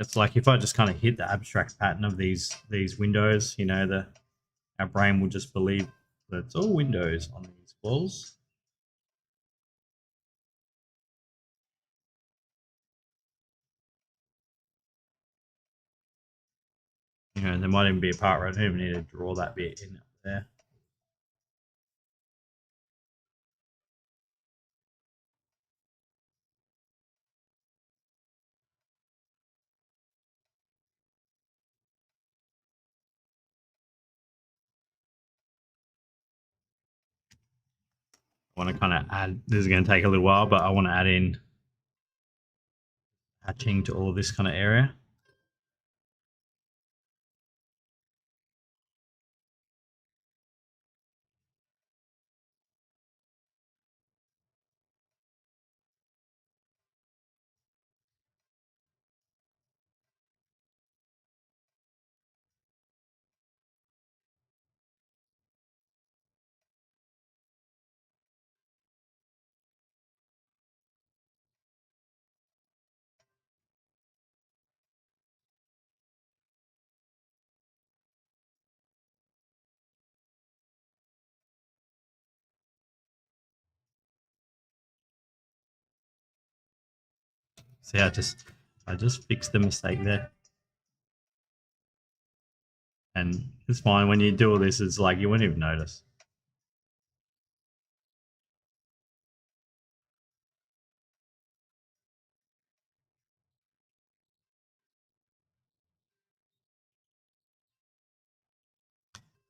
A: It's like if I just kind of hit the abstract pattern of these windows, the our brain will just believe that it's all windows on these walls. There might even be a part where I don't even need to draw that bit in there. I want to kind of add, this is going to take a little while, but I want to add in hatching to all of this kind of area. See, I just fixed the mistake there. And it's fine when you do all this, it's like you won't even notice.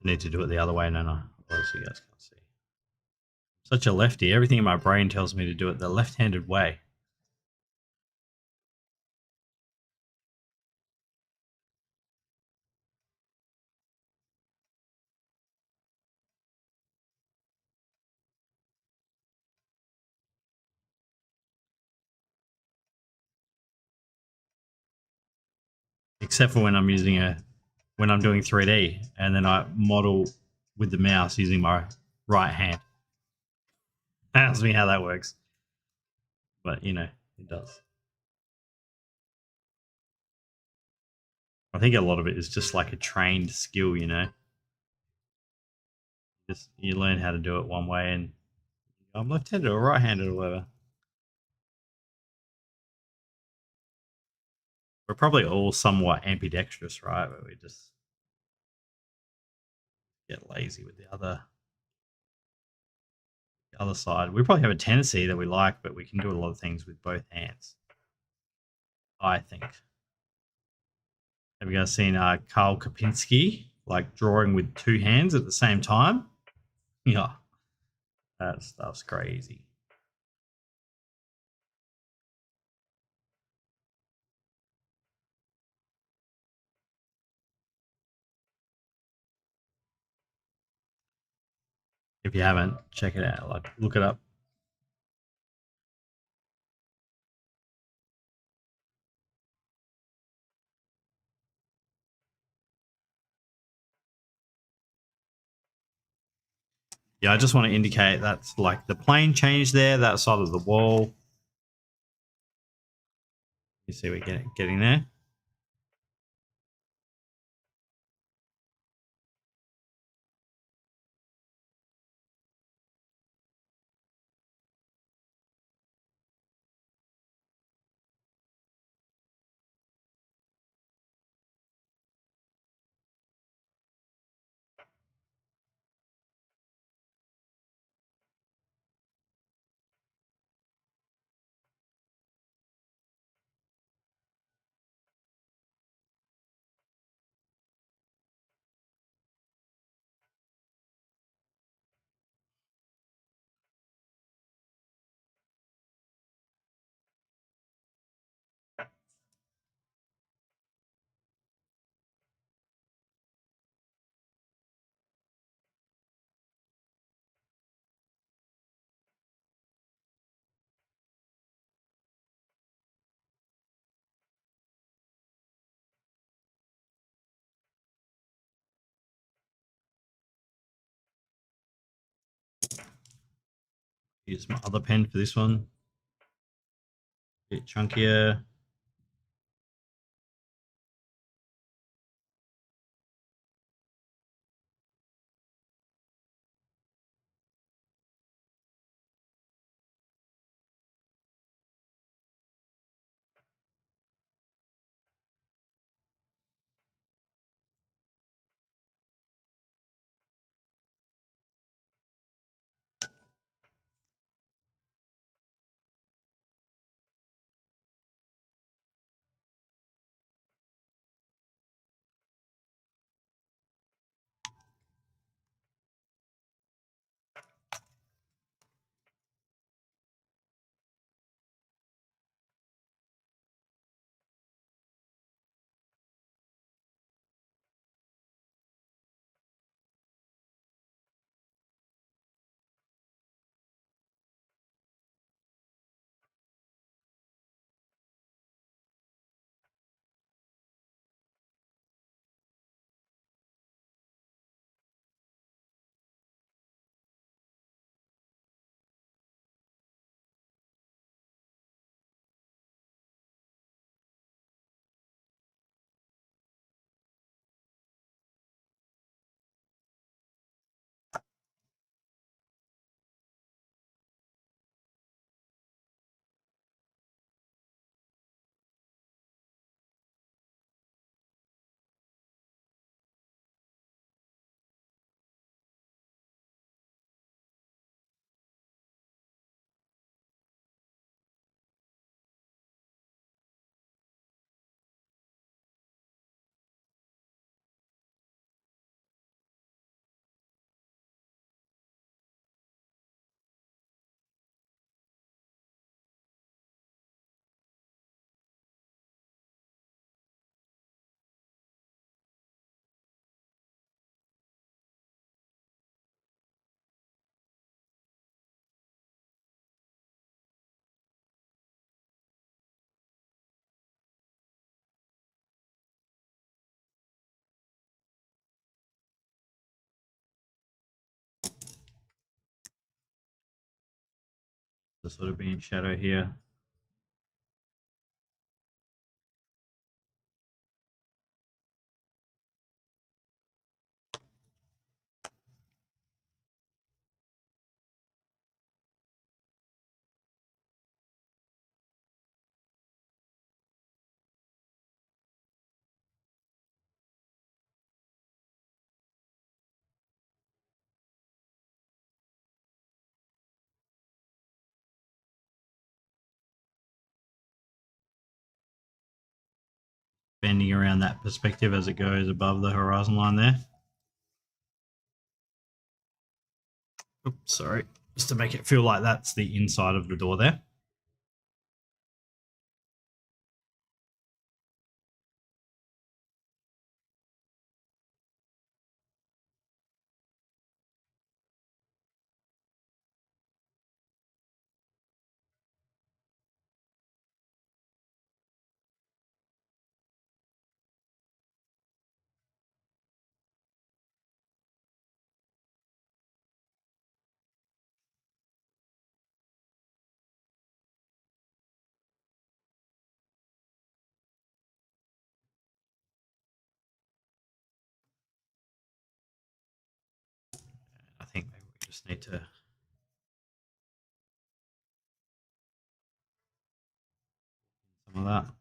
A: I need to do it the other way, no, no. Otherwise you guys can't see. Such a lefty. Everything in my brain tells me to do it the left-handed way. Except for when I'm doing 3D and then I model with the mouse using my right hand. Ask me how that works. But it does. I think a lot of it is just like a trained skill. Just you learn how to do it one way and I'm left-handed or right-handed or whatever. We're probably all somewhat ambidextrous, right? But we just get lazy with the other side. We probably have a tendency that we like, but we can do a lot of things with both hands. I think. Have you guys seen Karl Kopinski like drawing with two hands at the same time? Yeah, that stuff's crazy. If you haven't, check it out. Like, look it up. Yeah, I just want to indicate that's like the plane change there, that side of the wall. You see we're getting there. Use my other pen for this one. A bit chunkier. To sort of be in shadow here. Bending around that perspective as it goes above the horizon line there. Oops, sorry. Just to make it feel like that's the inside of the door there. Just need to some of that.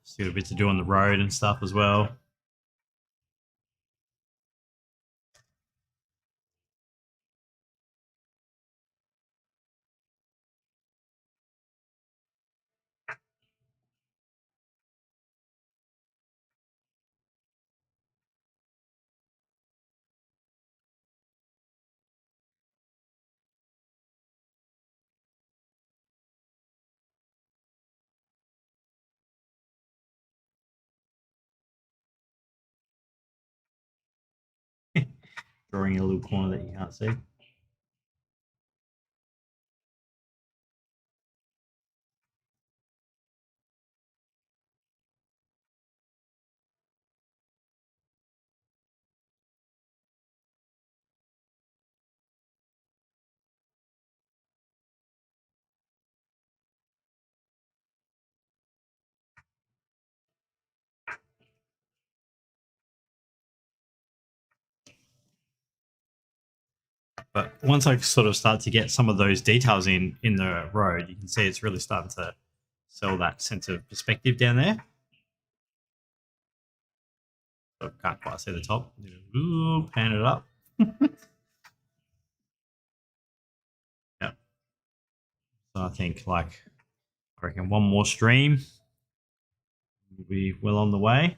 A: Still a bit to do on the road and stuff as well. Drawing a little corner that you can't see. But once I sort of start to get some of those details in the road, you can see it's really starting to sell that sense of perspective down there. So I can't quite see the top. Ooh, pan it up. Yeah. So I think I reckon one more stream will be well on the way.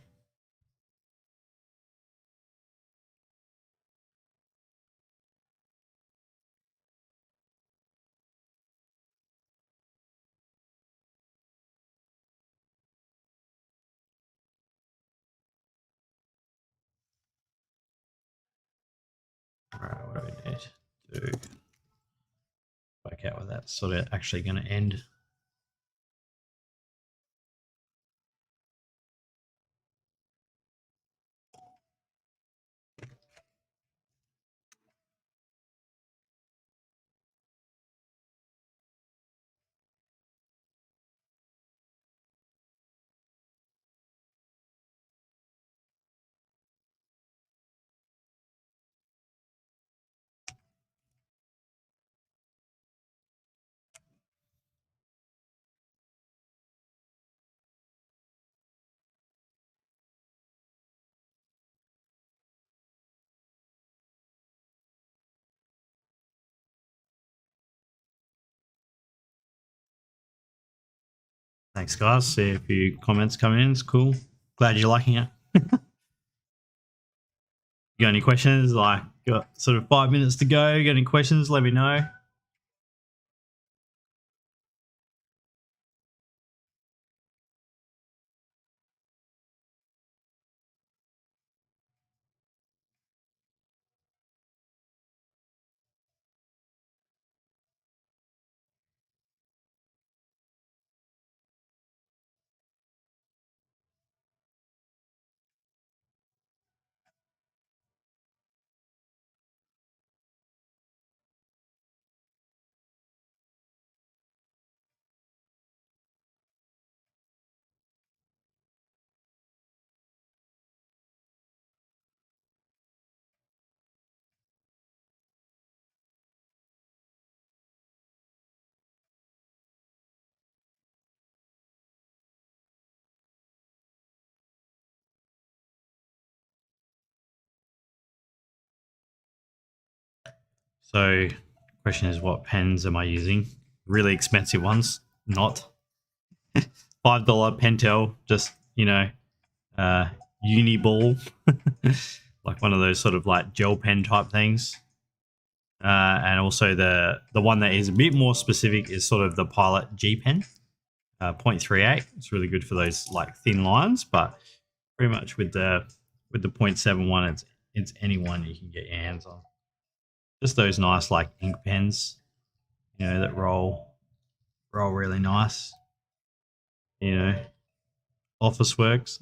A: All right, what do we need to do? Work out where that's sort of actually going to end. Thanks, guys. See a few comments coming in. It's cool. Glad you're liking it. You got any questions? Got sort of 5 minutes to go. You got any questions? Let me know. So, question is, what pens am I using? Really expensive ones, not $5 Pentel, just uni ball, like one of those sort of like gel pen type things. And also the one that is a bit more specific is sort of the Pilot G Pen, 0.38. It's really good for those like thin lines, but pretty much with the 0.71, it's any one you can get your hands on. Just those nice like ink pens, that roll really nice. Office works.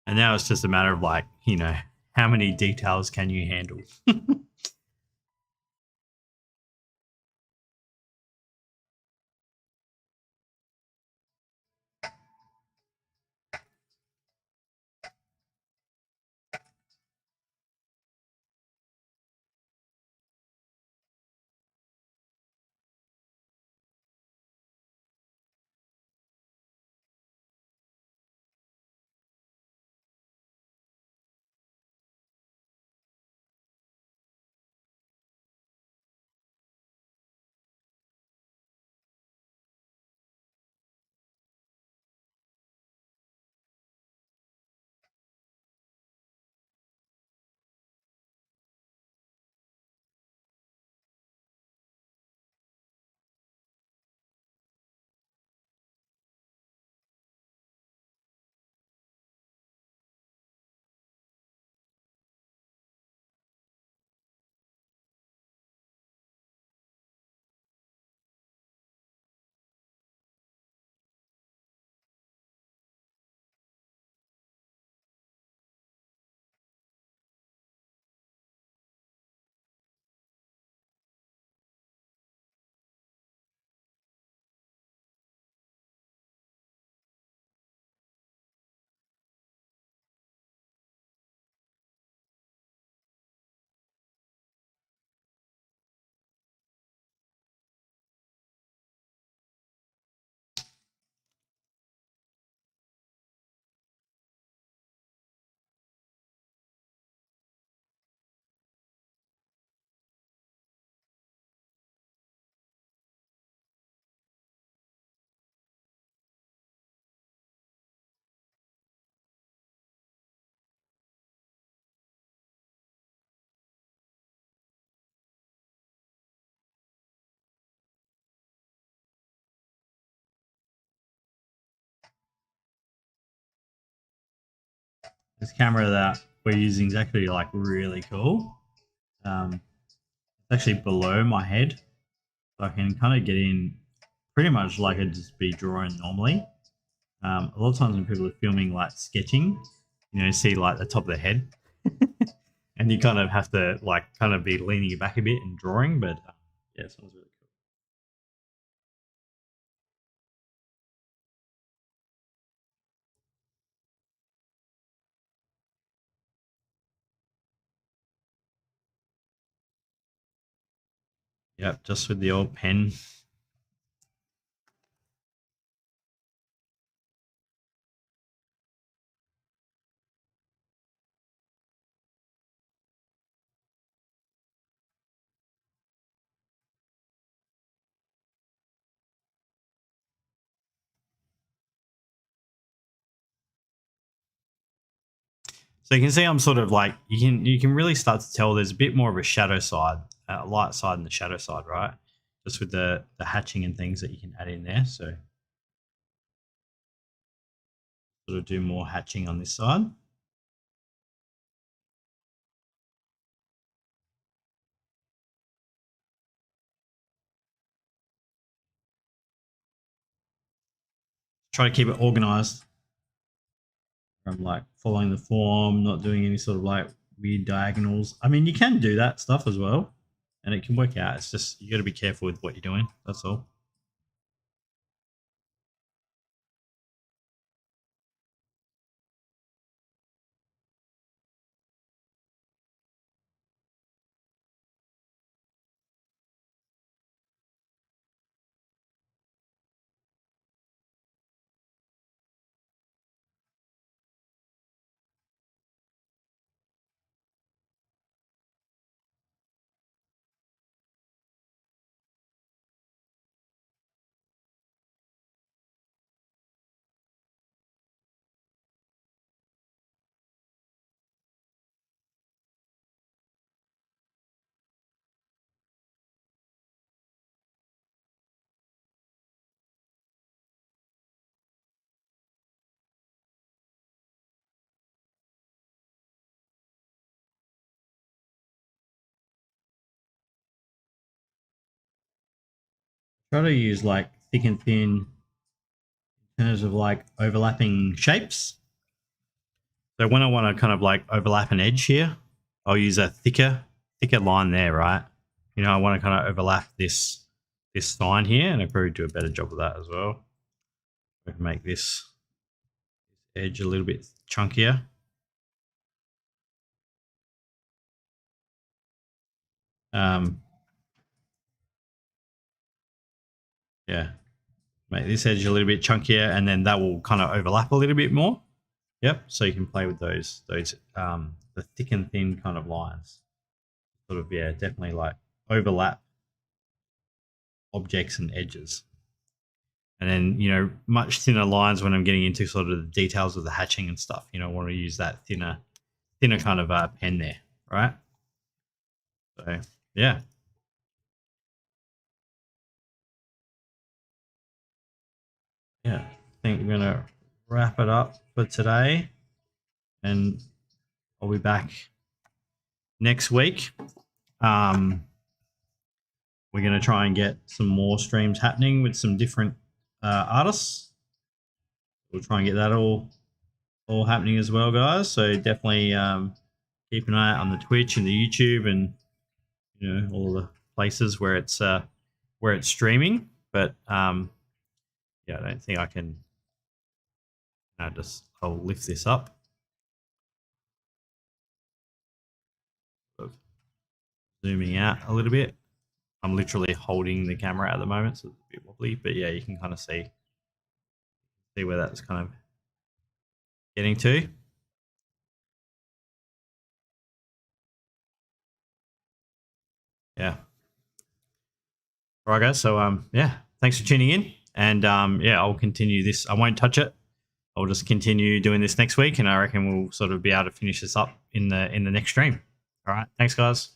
A: And now it's just a matter of like, how many details can you handle? This camera that we're using is actually like really cool. It's actually below my head, so I can kind of get in pretty much like I'd just be drawing normally. A lot of times when people are filming like sketching, see like the top of the head, and you kind of have to like kind of be leaning it back a bit and drawing. But yeah, this one's really cool. Yep, just with the old pen. So you can see I'm sort of like you can really start to tell there's a bit more of a shadow side, light side and the shadow side, right? Just with the hatching and things that you can add in there. So sort of do more hatching on this side. Try to keep it organized. I'm like following the form, not doing any sort of like weird diagonals. I mean, you can do that stuff as well. and it can work out. It's just you got to be careful with what you're doing. That's all. Try to use like thick and thin in terms of like overlapping shapes. So when I want to kind of like overlap an edge here, I'll use a thicker line there, right? I want to kind of overlap this sign here, and I probably do a better job of that as well. I can make this edge a little bit chunkier. Yeah, make this edge a little bit chunkier, and then that will kind of overlap a little bit more. Yep. So you can play with those the thick and thin kind of lines. Sort of, yeah, definitely like overlap objects and edges. And then, much thinner lines when I'm getting into sort of the details of the hatching and stuff. I want to use that thinner kind of pen there, right? So, yeah. Yeah, I think we're going to wrap it up for today. And I'll be back next week. We're going to try and get some more streams happening with some different artists. We'll try and get that all happening as well, guys. So definitely keep an eye out on the Twitch and the YouTube and all the places where it's streaming. But yeah, I don't think I can. I'll lift this up. Zooming out a little bit. I'm literally holding the camera at the moment, so it's a bit wobbly. But yeah, you can kind of see where that's kind of getting to. Yeah. All right, guys. So yeah, thanks for tuning in, and yeah, I'll continue this. I won't touch it. I'll just continue doing this next week, and I reckon we'll sort of be able to finish this up in the next stream. All right. Thanks, guys.